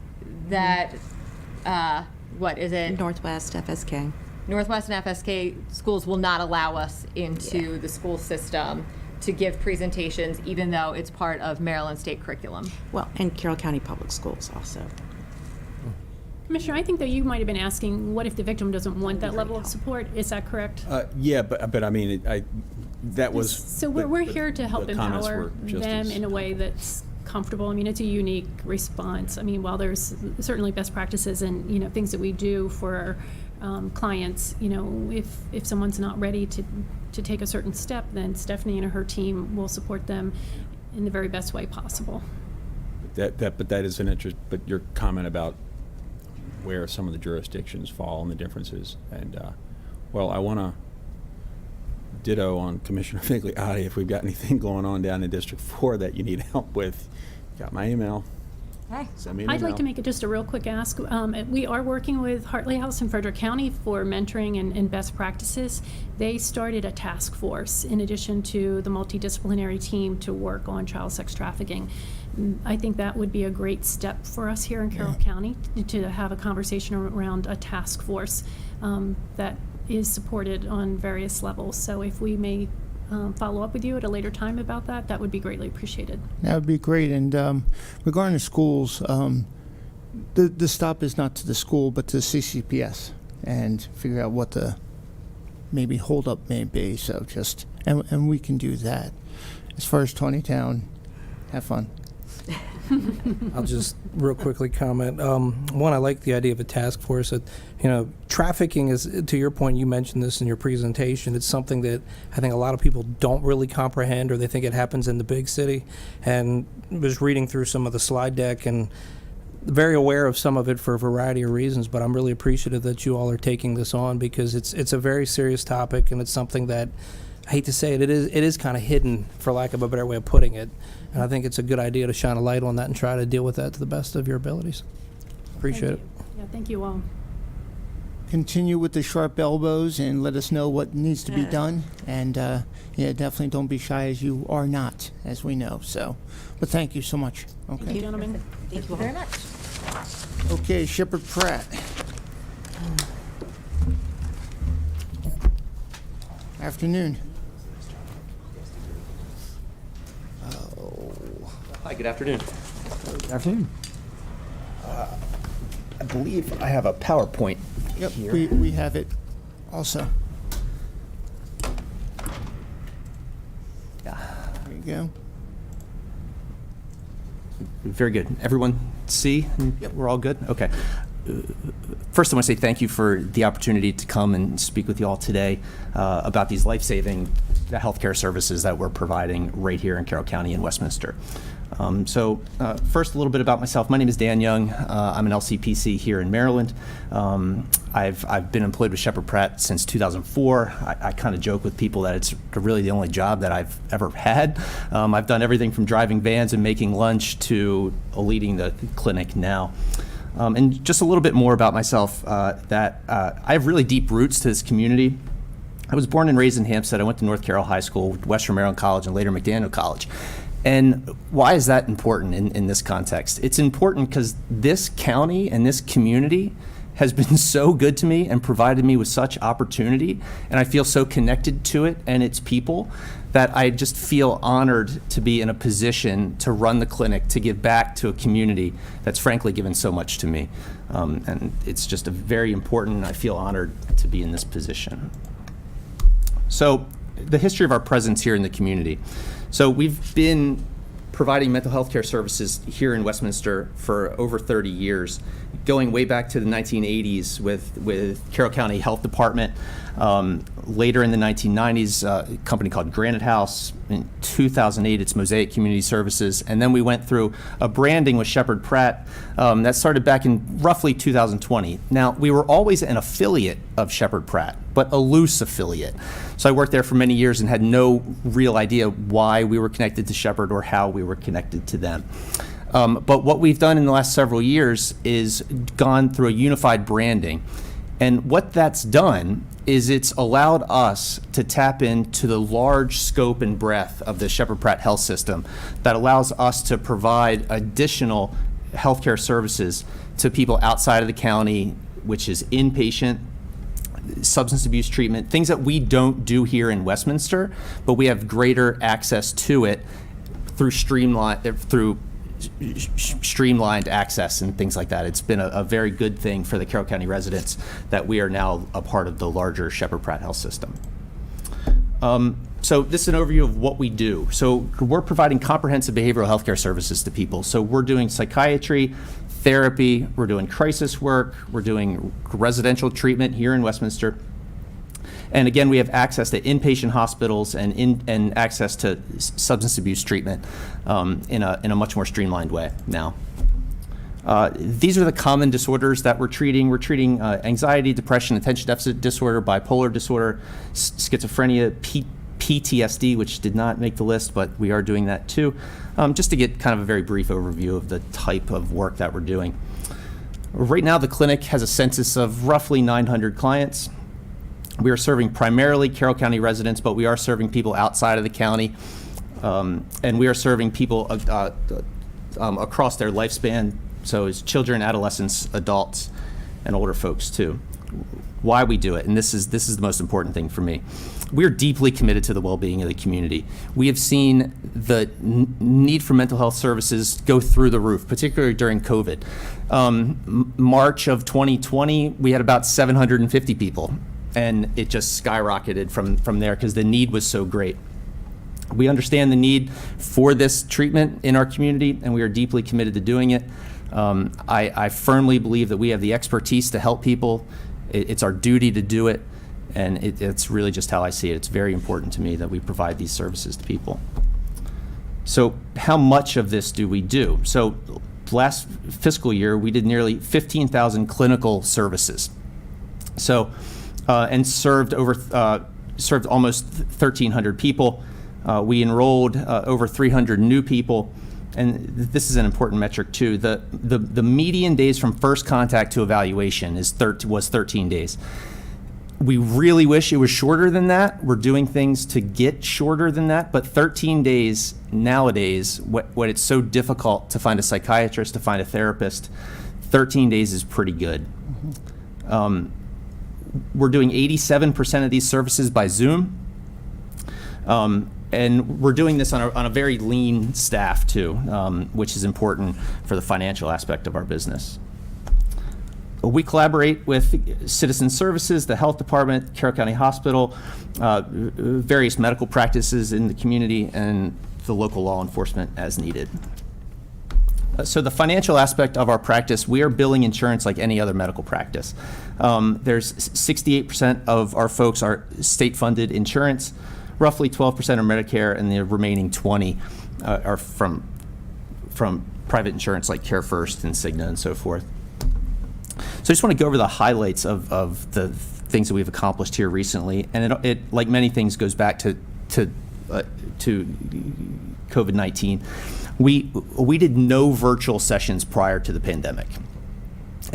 that, what is it? Northwest FSK. Northwest and FSK schools will not allow us into the school system to give presentations, even though it's part of Maryland state curriculum. Well, and Carroll County Public Schools also. Commissioner, I think that you might have been asking, what if the victim doesn't want that level of support? Is that correct? Yeah, but I mean, that was. So we're here to help the comments empower were just them as- in a way that's comfortable. I mean, it's a unique response. I mean, while there's certainly best practices and, things that we do for our clients, if someone's not ready to take a certain step, then Stephanie and her team will support them in the very best way possible. But that is an interest. But your comment about where some of the jurisdictions fall and the differences, and I want to ditto on Commissioner Figliotti. If we've got anything going on down in District 4 that you need help with, got my email. Hey. Send me an I'd email. like to make it just a real quick ask. We are working with Hartley House in Frederick County for mentoring and best practices. They started a task force in addition to the multidisciplinary team to work on child sex trafficking. I think that would be a great step for us here in Carroll County to have a conversation around a task force that is supported on various levels. So if we may follow up with you at a later time about that, that would be greatly appreciated. That would be great. And regarding the schools, the stop is not to the school, but to CCPS, and figure out what the maybe holdup may be. So and we can do that. As far as Tawnytown, have fun. I'll just real quickly comment. One, I like the idea of a task force. Trafficking is, to your point, you mentioned this in your presentation, it's something that I think a lot of people don't really comprehend, or they think it happens in the big city. And was reading through some of the slide deck, and very aware of some of it for a variety of reasons, but I'm really appreciative that you all are taking this on because it's a very serious topic and it's something that, I hate to say it, it is kind of hidden, for lack of a better way of putting it. And I think it's a good idea to shine a light on that and try to deal with that to the best of your abilities. Appreciate it. Yeah, thank you all. Continue with the sharp elbows and let us know what needs to be done. And yeah, definitely don't be shy, as you are not, as we know. So, but thank you so much. Thank Okay. you, gentlemen. Thank you Very much. Okay, Shepherd Pratt. Afternoon. Hi, good afternoon. Good afternoon. I believe I have a PowerPoint Yep, here. we have it also. Yeah. There you go. Very good. Everyone see? Yep. We're all good? Okay. First, I want to say thank you for the opportunity to come and speak with you all today about these life-saving healthcare services that we're providing right here in Carroll County in Westminster. First, a little bit about myself. My name is Dan Young. I'm an LCPC here in Maryland. I've been employed with Shepherd Pratt since 2004. I kind of joke with people that it's really the only job that I've ever had. I've done everything from driving vans and making lunch to leading the clinic now. And just a little bit more about myself, that I have really deep roots to this community. I was born and raised in Hampstead. I went to North Carroll High School, Western Maryland College, and later McDaniel College. And why is that important in this context? It's important because this county and this community has been so good to me and provided me with such opportunity, and I feel so connected to it and its people that I just feel honored to be in a position to run the clinic, to give back to a community that's frankly given so much to me. And it's just a very important, I feel honored to be in this position. So the history of our presence here in the community. So we've been providing mental health care services here in Westminster for over 30 years, going way back to the 1980s with Carroll County Health Department. Later in the 1990s, a company called Granite House. In 2008, it's Mosaic Community Services. And then we went through a branding with Shepherd Pratt that started back in roughly 2020. Now, we were always an affiliate of Shepherd Pratt, but a loose affiliate. So I worked there for many years and had no real idea why we were connected to Shepherd or how we were connected to them. But what we've done in the last several years is gone through a unified branding. And what that's done is it's allowed us to tap into the large scope and breadth of the Shepherd Pratt Health System that allows us to provide additional healthcare services to people outside of the county, which is inpatient, substance abuse treatment, things that we don't do here in Westminster, but we have greater access to it through streamlined access and things like that. It's been a very good thing for the Carroll County residents that we are now a part of the larger Shepherd Pratt Health System. So this is an overview of what we do. So we're providing comprehensive behavioral health care services to people. So we're doing psychiatry, therapy, we're doing crisis work, we're doing residential treatment here in Westminster. And again, we have access to inpatient hospitals and access to substance abuse treatment in a much more streamlined way now. These are the common disorders that we're treating. We're treating anxiety, depression, attention deficit disorder, bipolar disorder, schizophrenia, PTSD, which did not make the list, but we are doing that too, just to get kind of a very brief overview of the type of work that we're doing. Right now, the clinic has a census of roughly 900 clients. We are serving primarily Carroll County residents, but we are serving people outside of the county, and we are serving people across their lifespan, so it's children, adolescents, adults, and older folks too. Why we do it, and this is the most important thing for me. We're deeply committed to the well-being of the community. We have seen the need for mental health services go through the roof, particularly during COVID. March of 2020, we had about 750 people. And it just skyrocketed from there because the need was so great. We understand the need for this treatment in our community, and we are deeply committed to doing it. I firmly believe that we have the expertise to help people. It's our duty to do it, and it's really just how I see it. It's very important to me that we provide these services to people. So how much of this do we do? So last fiscal year, we did nearly 15,000 clinical services. So, and served almost 1,300 people. We enrolled over 300 new people. And this is an important metric too. The median days from first contact to evaluation was 13 days. We really wish it was shorter than that. We're doing things to get shorter than that, but 13 days nowadays, when it's so difficult to find a psychiatrist, to find a therapist, 13 days is pretty good. We're doing 87% of these services by Zoom. And we're doing this on a very lean staff too, which is important for the financial aspect of our business. We collaborate with Citizen Services, the Health Department, Carroll County Hospital, various medical practices in the community, and the local law enforcement as needed. So the financial aspect of our practice, we are billing insurance like any other medical practice. There's 68% of our folks are state-funded insurance, roughly 12% are Medicare, and the remaining 20 are from private insurance like CareFirst and Cigna and so forth. So I just want to go over the highlights of the things that we've accomplished here recently, and it like many things, goes back to COVID-19. We did no virtual sessions prior to the pandemic,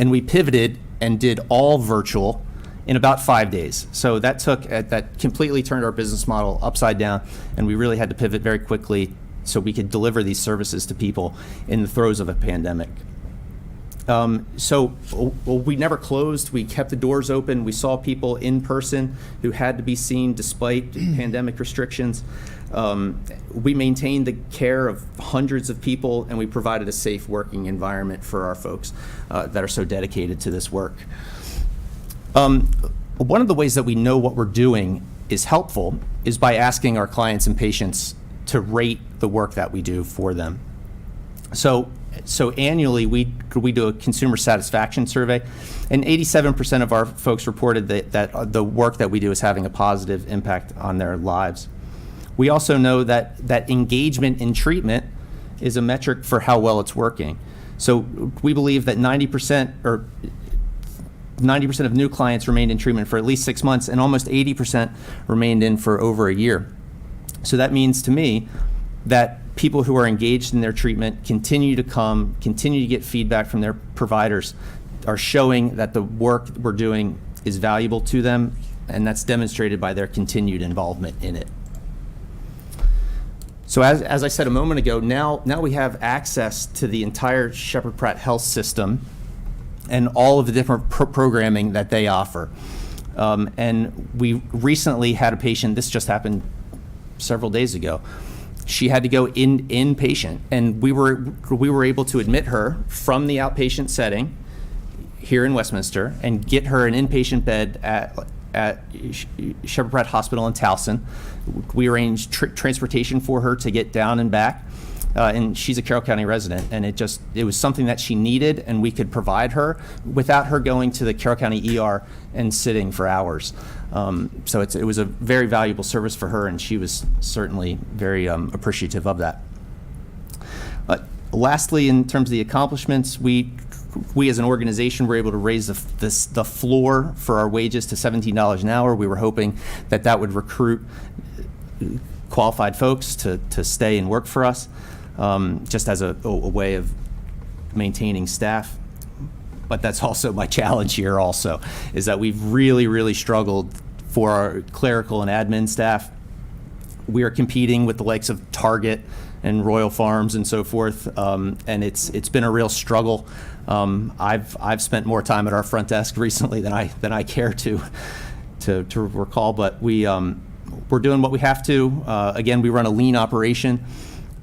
and we pivoted and did all virtual in about 5 days. So that completely turned our business model upside down, and we really had to pivot very quickly so we could deliver these services to people in the throes of a pandemic. So we never closed. We kept the doors open. We saw people in person who had to be seen despite pandemic restrictions. We maintained the care of hundreds of people, and we provided a safe working environment for our folks that are so dedicated to this work. One of the ways that we know what we're doing is helpful is by asking our clients and patients to rate the work that we do for them. So annually, we do a consumer satisfaction survey, and 87% of our folks reported that the work that we do is having a positive impact on their lives. We also know that engagement in treatment is a metric for how well it's working. So we believe that 90% of new clients remained in treatment for at least 6 months, and almost 80% remained in for over a year. So that means to me that people who are engaged in their treatment continue to come, continue to get feedback from their providers, are showing that the work we're doing is valuable to them, and that's demonstrated by their continued involvement in it. So as I said a moment ago, now we have access to the entire Sheppard Pratt Health System and all of the different programming that they offer. And we recently had a patient, this just happened several days ago. She had to go inpatient, and we were able to admit her from the outpatient setting here in Westminster and get her an inpatient bed at Sheppard Pratt Hospital in Towson. We arranged transportation for her to get down and back, and she's a Carroll County resident, and it was something that she needed, and we could provide her without her going to the Carroll County ER and sitting for hours. So it was a very valuable service for her, and she was certainly very appreciative of that. Lastly, in terms of the accomplishments, we as an organization were able to raise the floor for our wages to $17 an hour. We were hoping that would recruit qualified folks to stay and work for us, just as a way of maintaining staff. But that's also my challenge here also, is that we've really, really struggled for our clerical and admin staff. We are competing with the likes of Target and Royal Farms and so forth, and it's been a real struggle. I've spent more time at our front desk recently than I care to recall, but we're doing what we have to. Again, we run a lean operation,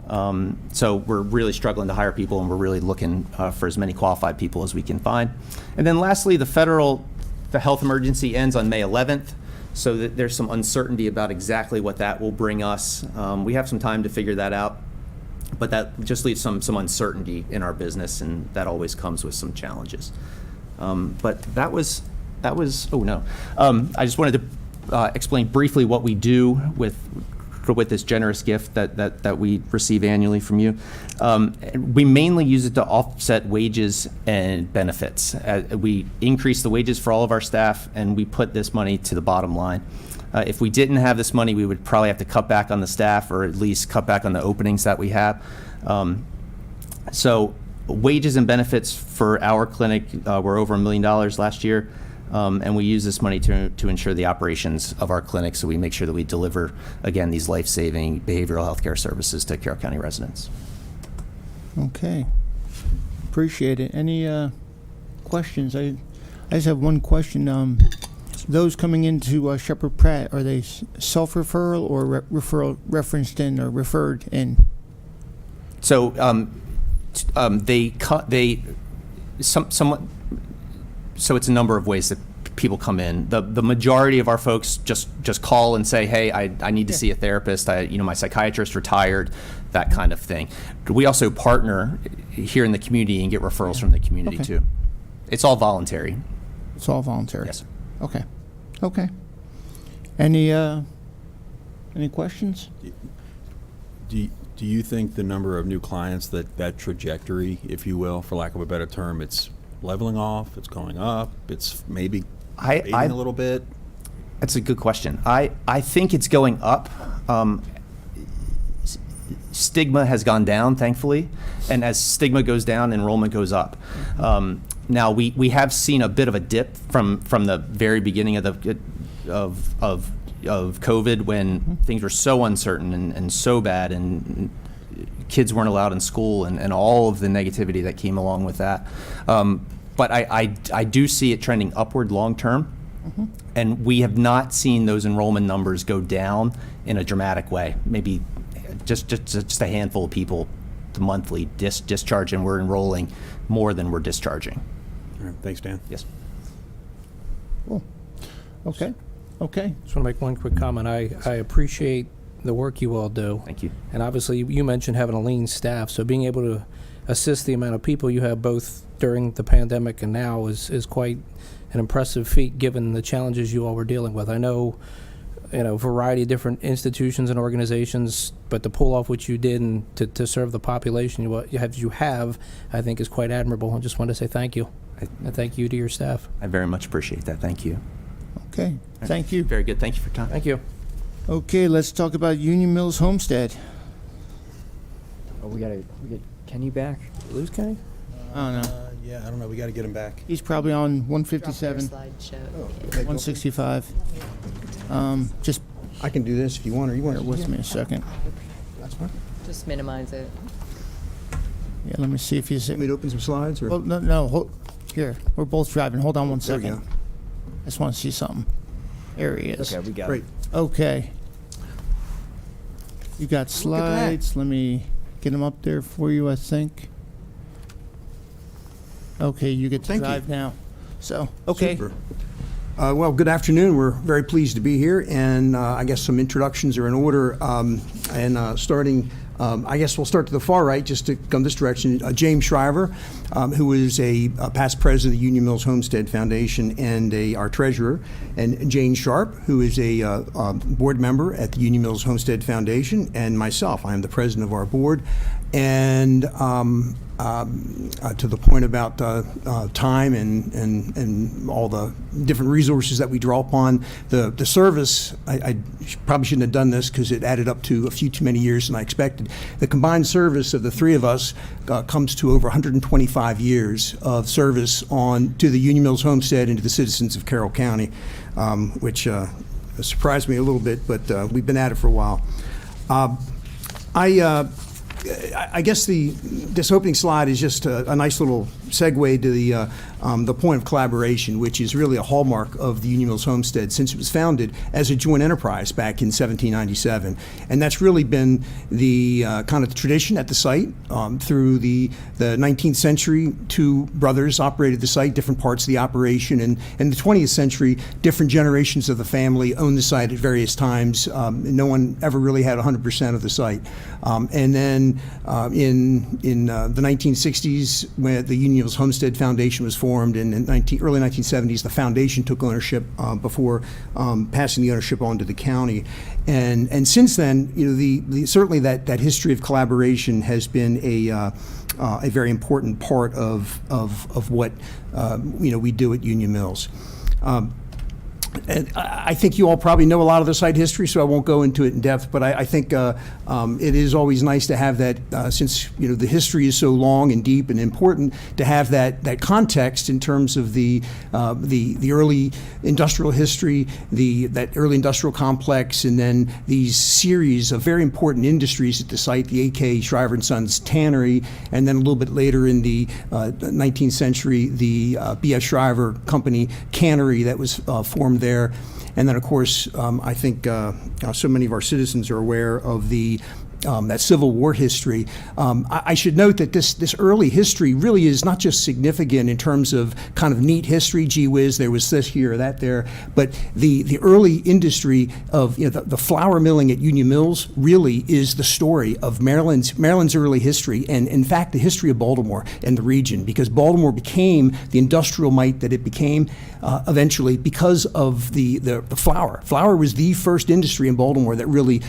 so we're really struggling to hire people, and we're really looking for as many qualified people as we can find. And then lastly, the health emergency ends on May 11th. So that there's some uncertainty about exactly what that will bring us. We have some time to figure that out, but that just leaves some uncertainty in our business, and that always comes with some challenges. But that was, oh no. I just wanted to explain briefly what we do with with this generous gift that we receive annually from you. We mainly use it to offset wages and benefits. We increase the wages for all of our staff, and we put this money to the bottom line. If we didn't have this money, we would probably have to cut back on the staff, or at least cut back on the openings that we have. So wages and benefits for our clinic were over $1 million last year. And we use this money to ensure the operations of our clinic, so we make sure that we deliver, again, these life-saving behavioral health care services to Carroll County residents. Okay. Appreciate it. Any questions? I just have one question. Those coming into Shepherd Pratt, are they self-referral or referral referenced in or referred in? So somewhat. So it's a number of ways that people come in. The majority of our folks just call and say, hey, I need to see a therapist. My psychiatrist retired, that kind of thing. We also partner here in the community and get referrals from the community Okay. too. It's all voluntary. It's all voluntary? Yes. Okay. Okay. Any questions? Do you think the number of new clients, that trajectory, if you will, for lack of a better term, it's leveling off, it's going up, it's maybe fading a little bit? That's a good question. I think it's going up. Stigma has gone down, thankfully, and as stigma goes down, enrollment goes up. Now we have seen a bit of a dip from the very beginning of COVID, when things were so uncertain and so bad, and kids weren't allowed in school, and all of the negativity that came along with that. But I do see it trending upward long term, and we have not seen those enrollment numbers go down in a dramatic way. Maybe just a handful of people monthly discharge, and we're enrolling more than we're discharging. All right, thanks, Dan. Yes. Cool. Okay. Okay. Just want to make one quick comment. I appreciate the work you all do. Thank you. And obviously, you mentioned having a lean staff, so being able to assist the amount of people you have both during the pandemic and now is quite an impressive feat, given the challenges you all were dealing with. I know, a variety of different institutions and organizations, but to pull off what you did and to serve the population you have, I think is quite admirable. I just want to say thank you. And thank you to your staff. I very much appreciate that. Thank you. Okay. Thank you. Very good. Thank you for your time. Thank you. Okay, let's talk about Union Mills Homestead. Oh, we get Kenny back. Lose Kenny? I don't know. Yeah, I don't know, we gotta get him back. He's probably on Drop 157, their slideshow. 165. Just I can do this if you want, or you want bear with me a second. That's fine. Just minimize it. Yeah, let me see if he's. Want me to open some slides, or? Well, no. Here, we're both driving. Hold on one There we second. go. I just want to see something. There he is. Okay, we got Great. it. Okay. You got Look at that. slides. Let me get them up there for you, I think. Okay, you get to Thank you. drive now. So, okay. Super. Well, good afternoon. We're very pleased to be here, and I guess some introductions are in order. Starting, I guess we'll start to the far right, just to come this direction. James Shriver, who is a past president of the Union Mills Homestead Foundation and our treasurer, and Jane Sharp, who is a board member at the Union Mills Homestead Foundation, and myself. I am the president of our board. And to the point about time and all the different resources that we draw upon, the service, I probably shouldn't have done this because it added up to a few too many years than I expected. The combined service of the three of us comes to over 125 years of service to the Union Mills Homestead and to the citizens of Carroll County, which surprised me a little bit, but we've been at it for a while. I guess this opening slide is just a nice little segue to the point of collaboration, which is really a hallmark of the Union Mills Homestead since it was founded as a joint enterprise back in 1797. And that's really been the kind of tradition at the site. Through the 19th century, two brothers operated the site, different parts of the operation. And in the 20th century, different generations of the family owned the site at various times. No one ever really had 100% of the site. And then in the 1960s, when the Union Mills Homestead Foundation was formed, and in early 1970s, the foundation took ownership before passing the ownership on to the county. And since then, certainly that history of collaboration has been a very important part of what we do at Union Mills. And I think you all probably know a lot of the site history, so I won't go into it in depth. But I think it is always nice to have that, since the history is so long and deep and important, to have that context in terms of the early industrial history, that early industrial complex, and then these series of very important industries at the site: the A.K. Shriver and Sons Tannery, and then a little bit later in the 19th century, the B.F. Shriver Company Cannery that was formed there. And then, of course, I think so many of our citizens are aware of that Civil War history. I should note that this early history really is not just significant in terms of kind of neat history, gee whiz, there was this here or that there, but the early industry of the flour milling at Union Mills really is the story of Maryland's early history, and in fact the history of Baltimore and the region, because Baltimore became the industrial might that it became eventually because of the flour. Flour was the first industry in Baltimore that really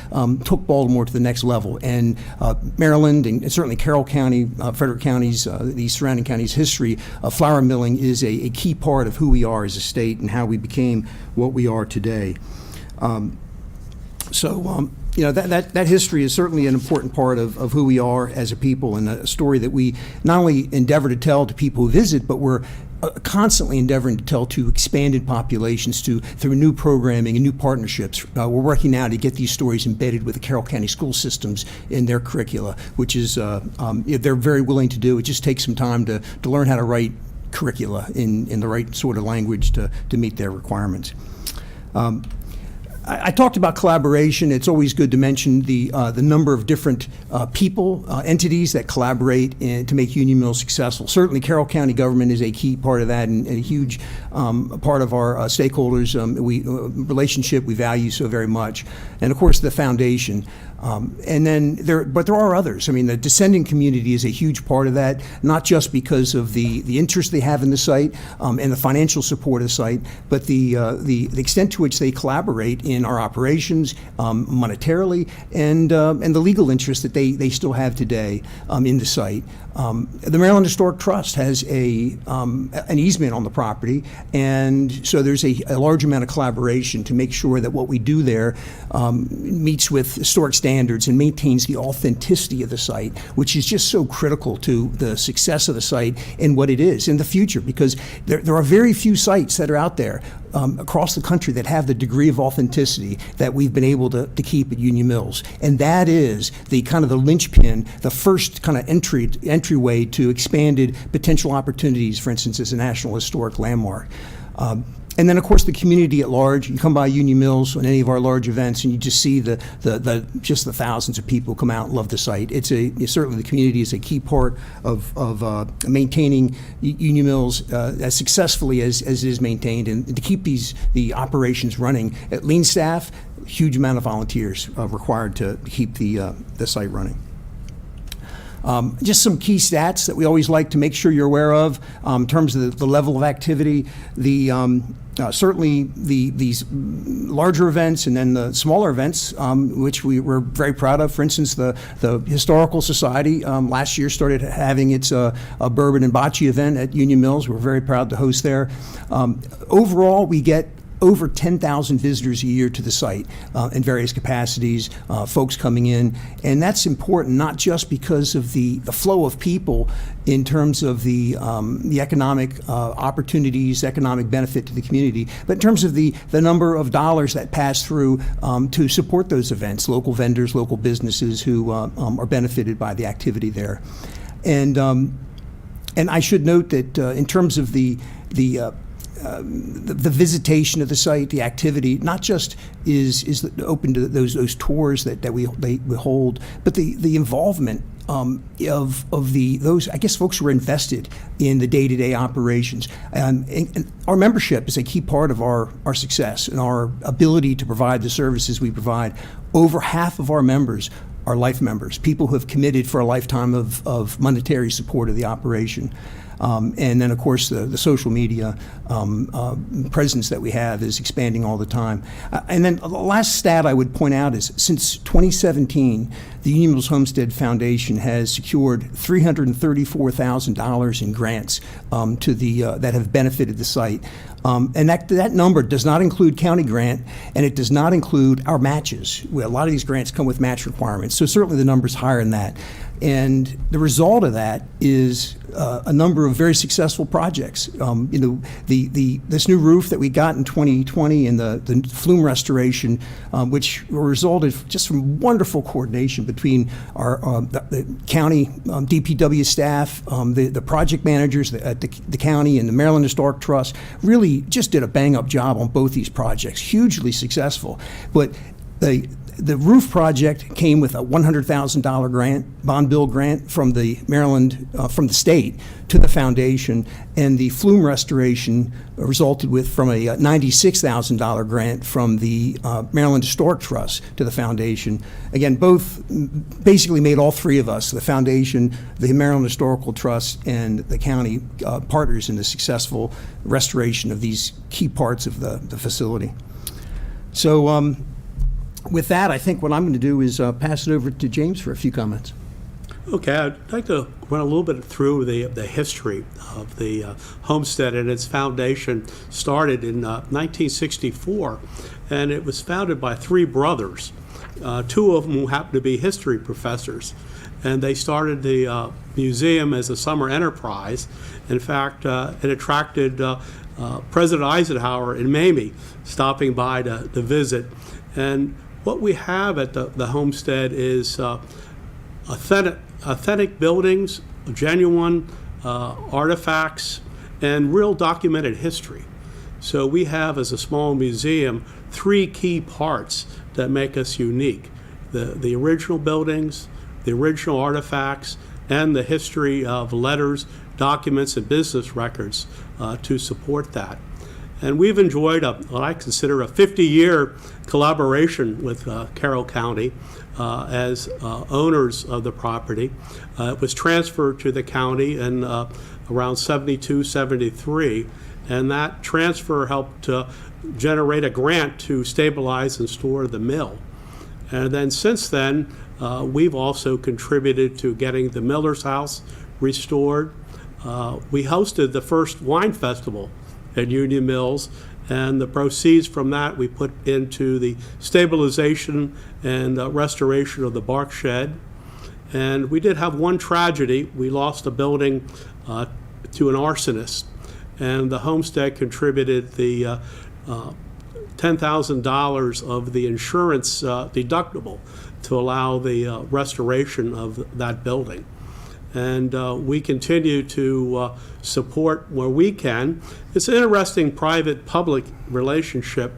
took Baltimore to the next level. And Maryland and certainly Carroll County, Frederick counties, these surrounding counties' history of flour milling is a key part of who we are as a state and how we became what we are today. That history is certainly an important part of who we are as a people, and a story that we not only endeavor to tell to people who visit, but we're constantly endeavoring to tell to expanded populations through new programming and new partnerships. We're working now to get these stories embedded with the Carroll County school systems in their curricula, which is they're very willing to do. It just takes some time to learn how to write curricula in the right sort of language to meet their requirements. I talked about collaboration. It's always good to mention the number of different people, entities that collaborate to make Union Mills successful. Certainly, Carroll County government is a key part of that, and a huge part of our stakeholders relationship we value so very much. And of course, the foundation. But there are others. I mean, the descendant community is a huge part of that, not just because of the interest they have in the site and the financial support of the site, but the extent to which they collaborate in our operations monetarily, and the legal interest that they still have today in the site. The Maryland Historic Trust has an easement on the property, and so there's a large amount of collaboration to make sure that what we do there meets with historic standards and maintains the authenticity of the site, which is just so critical to the success of the site and what it is in the future, because there are very few sites that are out there across the country that have the degree of authenticity that we've been able to keep at Union Mills. And that is the kind of the linchpin, the first kind of entryway to expanded potential opportunities, for instance, as a National Historic Landmark. And then, of course, the community at large. You come by Union Mills on any of our large events, and you just see the thousands of people come out and love the site. Certainly the community is a key part of maintaining Union Mills as successfully as it is maintained, and to keep the operations running. At lean staff, huge amount of volunteers required to keep the site running. Just some key stats that we always like to make sure you're aware of in terms of the level of activity. Certainly these larger events and then the smaller events, which we were very proud of. For instance, the Historical Society last year started having its bourbon and bocce event at Union Mills. We're very proud to host there. Overall, we get over 10,000 visitors a year to the site in various capacities, folks coming in. And that's important, not just because of the flow of people in terms of the economic opportunities, economic benefit to the community, but in terms of the number of dollars that pass through to support those events, local vendors, local businesses who are benefited by the activity there. And I should note that in terms of the visitation of the site, the activity, not just is open to those tours that we hold, but the involvement of those, I guess, folks who are invested in the day-to-day operations. And our membership is a key part of our success and our ability to provide the services we provide. Over half of our members are life members, people who have committed for a lifetime of monetary support of the operation. And then, of course, the social media presence that we have is expanding all the time. And then the last stat I would point out is since 2017, the Union Mills Homestead Foundation has secured $334,000 in grants to that have benefited the site. And that number does not include county grant, and it does not include our matches. A lot of these grants come with match requirements, so certainly the number's higher than that. And the result of that is a number of very successful projects. This new roof that we got in 2020 and the flume restoration, which resulted just from wonderful coordination between the county DPW staff, the project managers at the county and the Maryland Historic Trust, really just did a bang-up job on both these projects, hugely successful. But the roof project came with a $100,000 grant, bond bill grant from the from the state to the foundation, and the flume restoration resulted from a $96,000 grant from the Maryland Historic Trust to the foundation. Again, both basically made all three of us, the foundation, the Maryland Historical Trust, and the county, partners in the successful restoration of these key parts of the facility. So, with that, I think what I'm going to do is pass it over to James for a few comments. Okay, I'd like to run a little bit through the history of the homestead, and its foundation started in 1964, and it was founded by three brothers, two of them who happened to be history professors, and they started the museum as a summer enterprise. In fact, it attracted President Eisenhower and Mamie stopping by to visit, and what we have at the homestead is authentic buildings, genuine artifacts, and real documented history. So we have, as a small museum, three key parts that make us unique: the original buildings, the original artifacts, and the history of letters, documents, and business records to support that. And we've enjoyed what I consider a 50-year collaboration with Carroll County as owners of the property. It was transferred to the county in around 72, 73, and that transfer helped generate a grant to stabilize and store the mill. And then since then, we've also contributed to getting the Miller's House restored. We hosted the first wine festival at Union Mills, and the proceeds from that we put into the stabilization and restoration of the bark shed. And we did have one tragedy. We lost a building to an arsonist, and the homestead contributed the $10,000 of the insurance deductible to allow the restoration of that building. And we continue to support where we can. It's an interesting private-public relationship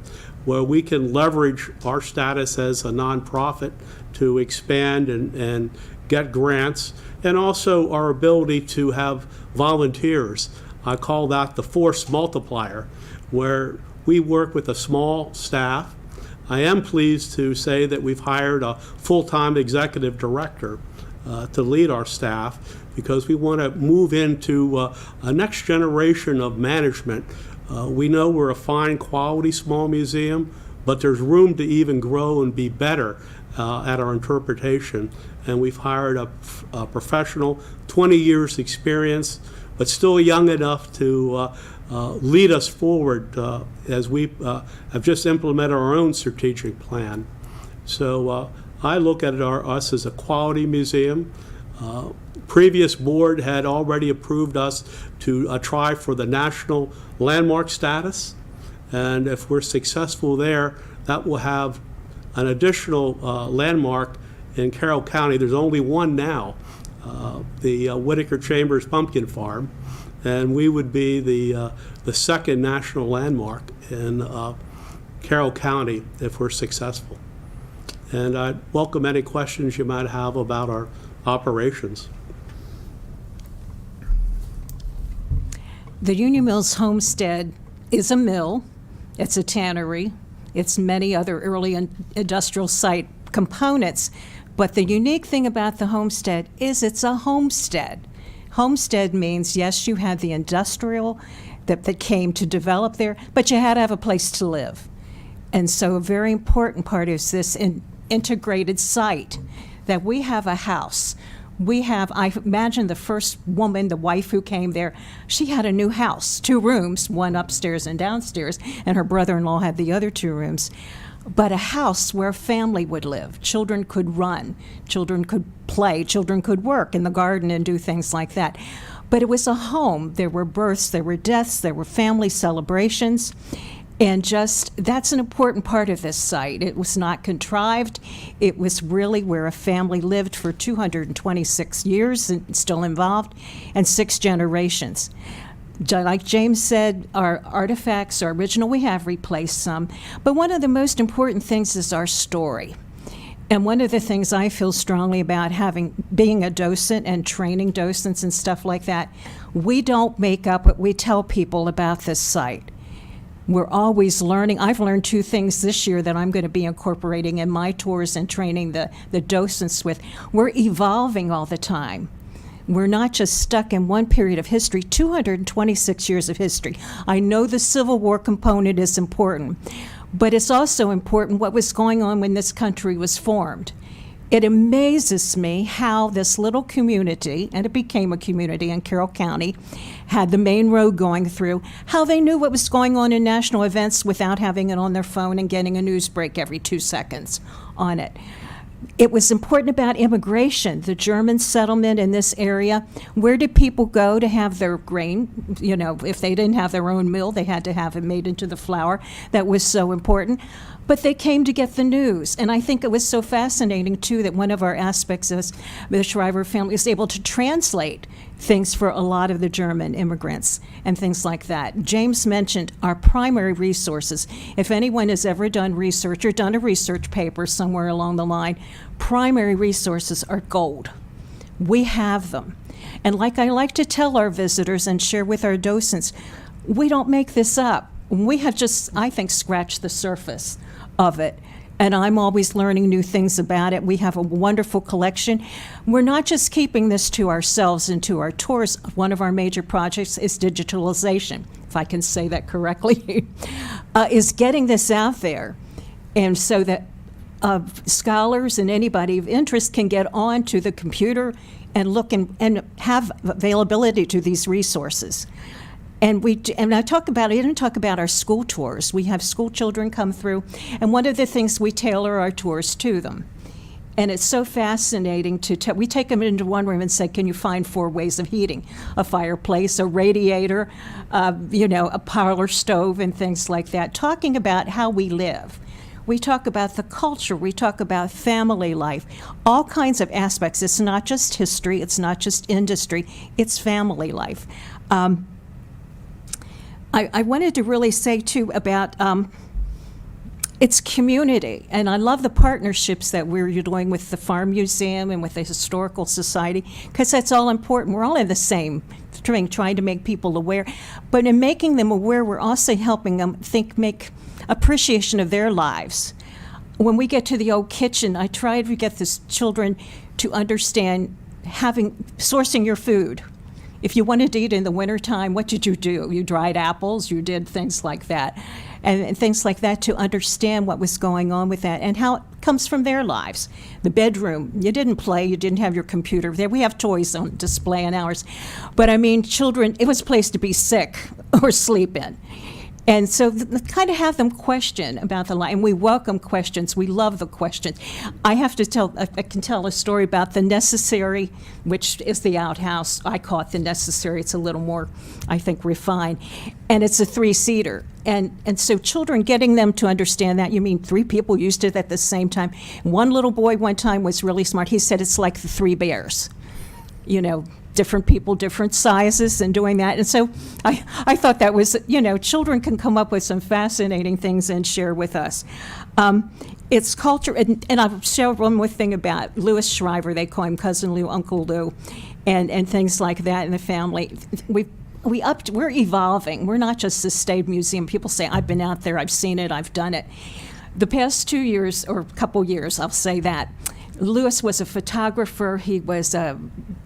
where we can leverage our status as a nonprofit to expand and get grants, and also our ability to have volunteers. I call that the force multiplier, where we work with a small staff. I am pleased to say that we've hired a full-time executive director to lead our staff, because we want to move into a next generation of management. We know we're a fine quality small museum, but there's room to even grow and be better at our interpretation. And we've hired a professional, 20 years experience, but still young enough to lead us forward as we have just implemented our own strategic plan. So I look at us as a quality museum. Previous board had already approved us to try for the national landmark status, and if we're successful there, that will have an additional landmark in Carroll County. There's only one now, the Whitaker Chambers Pumpkin Farm, and we would be the second national landmark in Carroll County if we're successful. And I'd welcome any questions you might have about our operations. The Union Mills Homestead is a mill, it's a tannery, it's many other early industrial site components, but the unique thing about the homestead is it's a homestead. Homestead means, yes, you had the industrial that came to develop there, but you had to have a place to live. And so a very important part is this integrated site, that we have a house. We have, I imagine the first woman, the wife who came there, she had a new house, 2 rooms, one upstairs and downstairs, and her brother-in-law had the other 2 rooms. But a house where a family would live. Children could run, children could play, children could work in the garden and do things like that. But it was a home. There were births, there were deaths, there were family celebrations. And just, that's an important part of this site. It was not contrived. It was really where a family lived for 226 years and still involved, and 6 generations. Like James said, our artifacts are original. We have replaced some. But one of the most important things is our story. And one of the things I feel strongly about being a docent and training docents and stuff like that, we don't make up what we tell people about this site. We're always learning. I've learned 2 things this year that I'm going to be incorporating in my tours and training the docents with. We're evolving all the time. We're not just stuck in one period of history, 226 years of history. I know the Civil War component is important, but it's also important what was going on when this country was formed. It amazes me how this little community, and it became a community in Carroll County, had the main road going through, how they knew what was going on in national events without having it on their phone and getting a news break every 2 seconds on it. It was important about immigration, the German settlement in this area. Where did people go to have their grain? You know, if they didn't have their own mill, they had to have it made into the flour. That was so important. But they came to get the news. And I think it was so fascinating, too, that one of our aspects is the Shriver family was able to translate things for a lot of the German immigrants and things like that. James mentioned our primary resources. If anyone has ever done research or done a research paper somewhere along the line, primary resources are gold. We have them. And like I like to tell our visitors and share with our docents, we don't make this up. We have just, I think, scratched the surface of it. And I'm always learning new things about it. We have a wonderful collection. We're not just keeping this to ourselves and to our tours. One of our major projects is digitalization, if I can say that correctly, is getting this out there. And so that scholars and anybody of interest can get onto the computer and look and have availability to these resources. And I didn't talk about our school tours. We have school children come through, and one of the things we tailor our tours to them. And it's so fascinating we take them into one room and say, can you find 4 ways of heating? A fireplace, a radiator, a parlor stove, and things like that, talking about how we live. We talk about the culture, we talk about family life, all kinds of aspects. It's not just history, it's not just industry, it's family life. I wanted to really say, too, about its community. And I love the partnerships that we're doing with the Farm Museum and with the Historical Society, because that's all important. We're all in the same thing, trying to make people aware. But in making them aware, we're also helping them make appreciation of their lives. When we get to the old kitchen, I try to get the children to understand sourcing your food. If you wanted to eat in the wintertime, what did you do? You dried apples, you did things like that, and things like that to understand what was going on with that and how it comes from their lives. The bedroom, you didn't play, you didn't have your computer there. We have toys on display in ours. But I mean, children, it was a place to be sick or sleep in. And so kind of have them question about the life, and we welcome questions. We love the questions. I can tell a story about the Necessary, which is the outhouse. I call it the Necessary. It's a little more, I think, refined. And it's a 3-seater. And so children, getting them to understand that, you mean 3 people used it at the same time. One little boy one time was really smart. He said it's like the 3 bears. Different people, different sizes, and doing that. And so I thought that was, children can come up with some fascinating things and share with us. It's culture, and I'll share one more thing about Louis Shriver. They call him Cousin Lou, Uncle Lou, and things like that in the family. We're evolving. We're not just a state museum. People say, I've been out there, I've seen it, I've done it. The past 2 years, or a couple years, I'll say that, Lewis was a photographer. He was a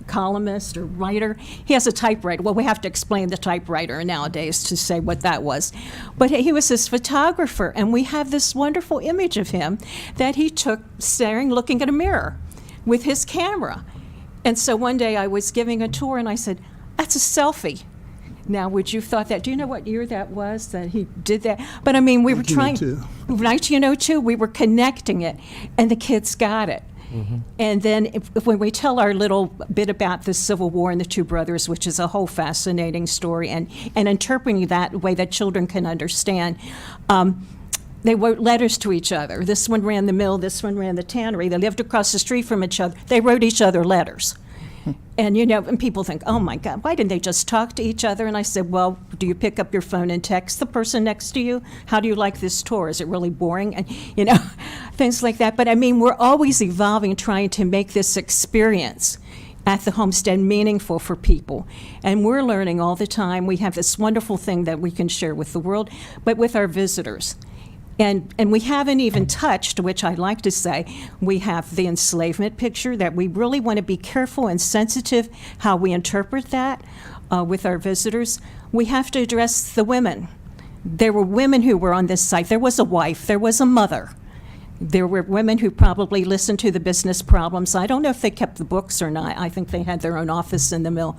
columnist or writer. He has a typewriter. Well, we have to explain the typewriter nowadays to say what that was. But he was this photographer, and we have this wonderful image of him that he took staring, looking at a mirror with his camera. And so one day I was giving a tour, and I said, "That's a selfie." Now, would you have thought that? Do you know what year that was that he did that? But I mean, we were trying. 1902, we were connecting it, and the kids got it. And then when we tell our little bit about the Civil War and the two brothers, which is a whole fascinating story, and interpreting that the way that children can understand, they wrote letters to each other. This one ran the mill, this one ran the tannery. They lived across the street from each other. They wrote each other letters. And, you know, and people think, oh, my God, why didn't they just talk to each other? And I said, well, do you pick up your phone and text the person next to you? How do you like this tour? Is it really boring? And, you know, things like that. But, I mean, we're always evolving, trying to make this experience at the homestead meaningful for people. And we're learning all the time. We have this wonderful thing that we can share with the world, but with our visitors. And we haven't even touched, which I'd like to say, we have the enslavement picture that we really want to be careful and sensitive how we interpret that with our visitors. We have to address the women. There were women who were on this site. There was a wife. There was a mother. There were women who probably listened to the business problems. I don't know if they kept the books or not. I think they had their own office in the mill.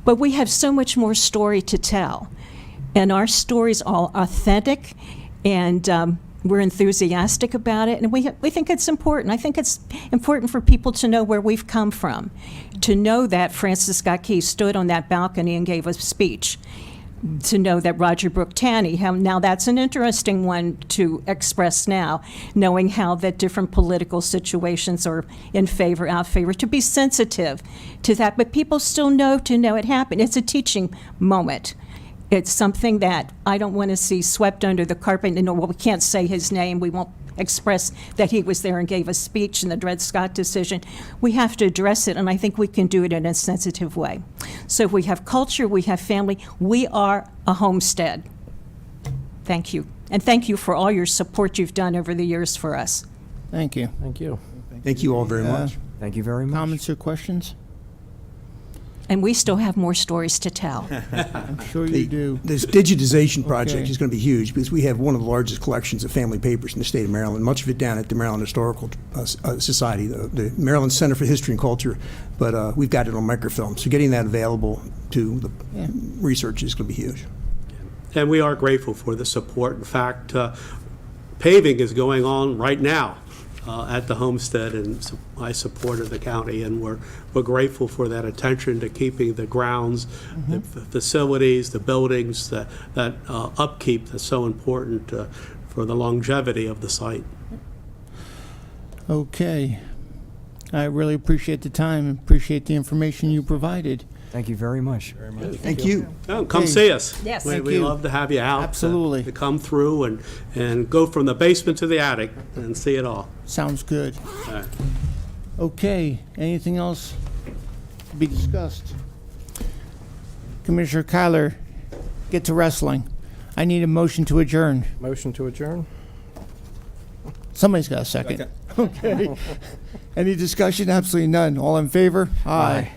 But we have so much more story to tell. And our stories are authentic, and we're enthusiastic about it, and we think it's important. I think it's important for people to know where we've come from, to know that Francis Scott Key stood on that balcony and gave a speech, to know that Roger Brooke Taney, now that's an interesting one to express now, knowing how that different political situations are in favor, out of favor, to be sensitive to that, but people still know to know it happened. It's a teaching moment. It's something that I don't want to see swept under the carpet. And, well, we can't say his name. We won't express that he was there and gave a speech in the Dred Scott decision. We have to address it, and I think we can do it in a sensitive way. So if we have culture, we have family. We are a homestead. Thank you. And thank you for all your support you've done over the years for us. Thank you. Thank you. Thank you all very much. Thank you very much. Comments or questions? And we still have more stories to tell. I'm sure you do. This digitization project Okay. is going to be huge because we have one of the largest collections of family papers in the state of Maryland, much of it down at the Maryland Historical Society, the Maryland Center for History and Culture, but we've got it on microfilm. So getting that available to the research is going to be huge. And we are grateful for the support. In fact, paving is going on right now at the homestead, and I supported the county, and we're grateful for that attention to keeping the grounds, the facilities, the buildings, that upkeep that's so important for the longevity of the site. Okay. I really appreciate the time and appreciate the information you provided. Thank you very much. Thank you. Oh, come Okay. see us. Yes. We Thank we you. love to have you out. Absolutely. To come through and go from the basement to the attic and see it all. Sounds good. All right. Okay, anything else to be discussed? Commissioner Kyler, get to wrestling. I need a motion to adjourn. Motion to adjourn? Somebody's got a second. Okay. Any discussion? Absolutely none. All in favor? Aye.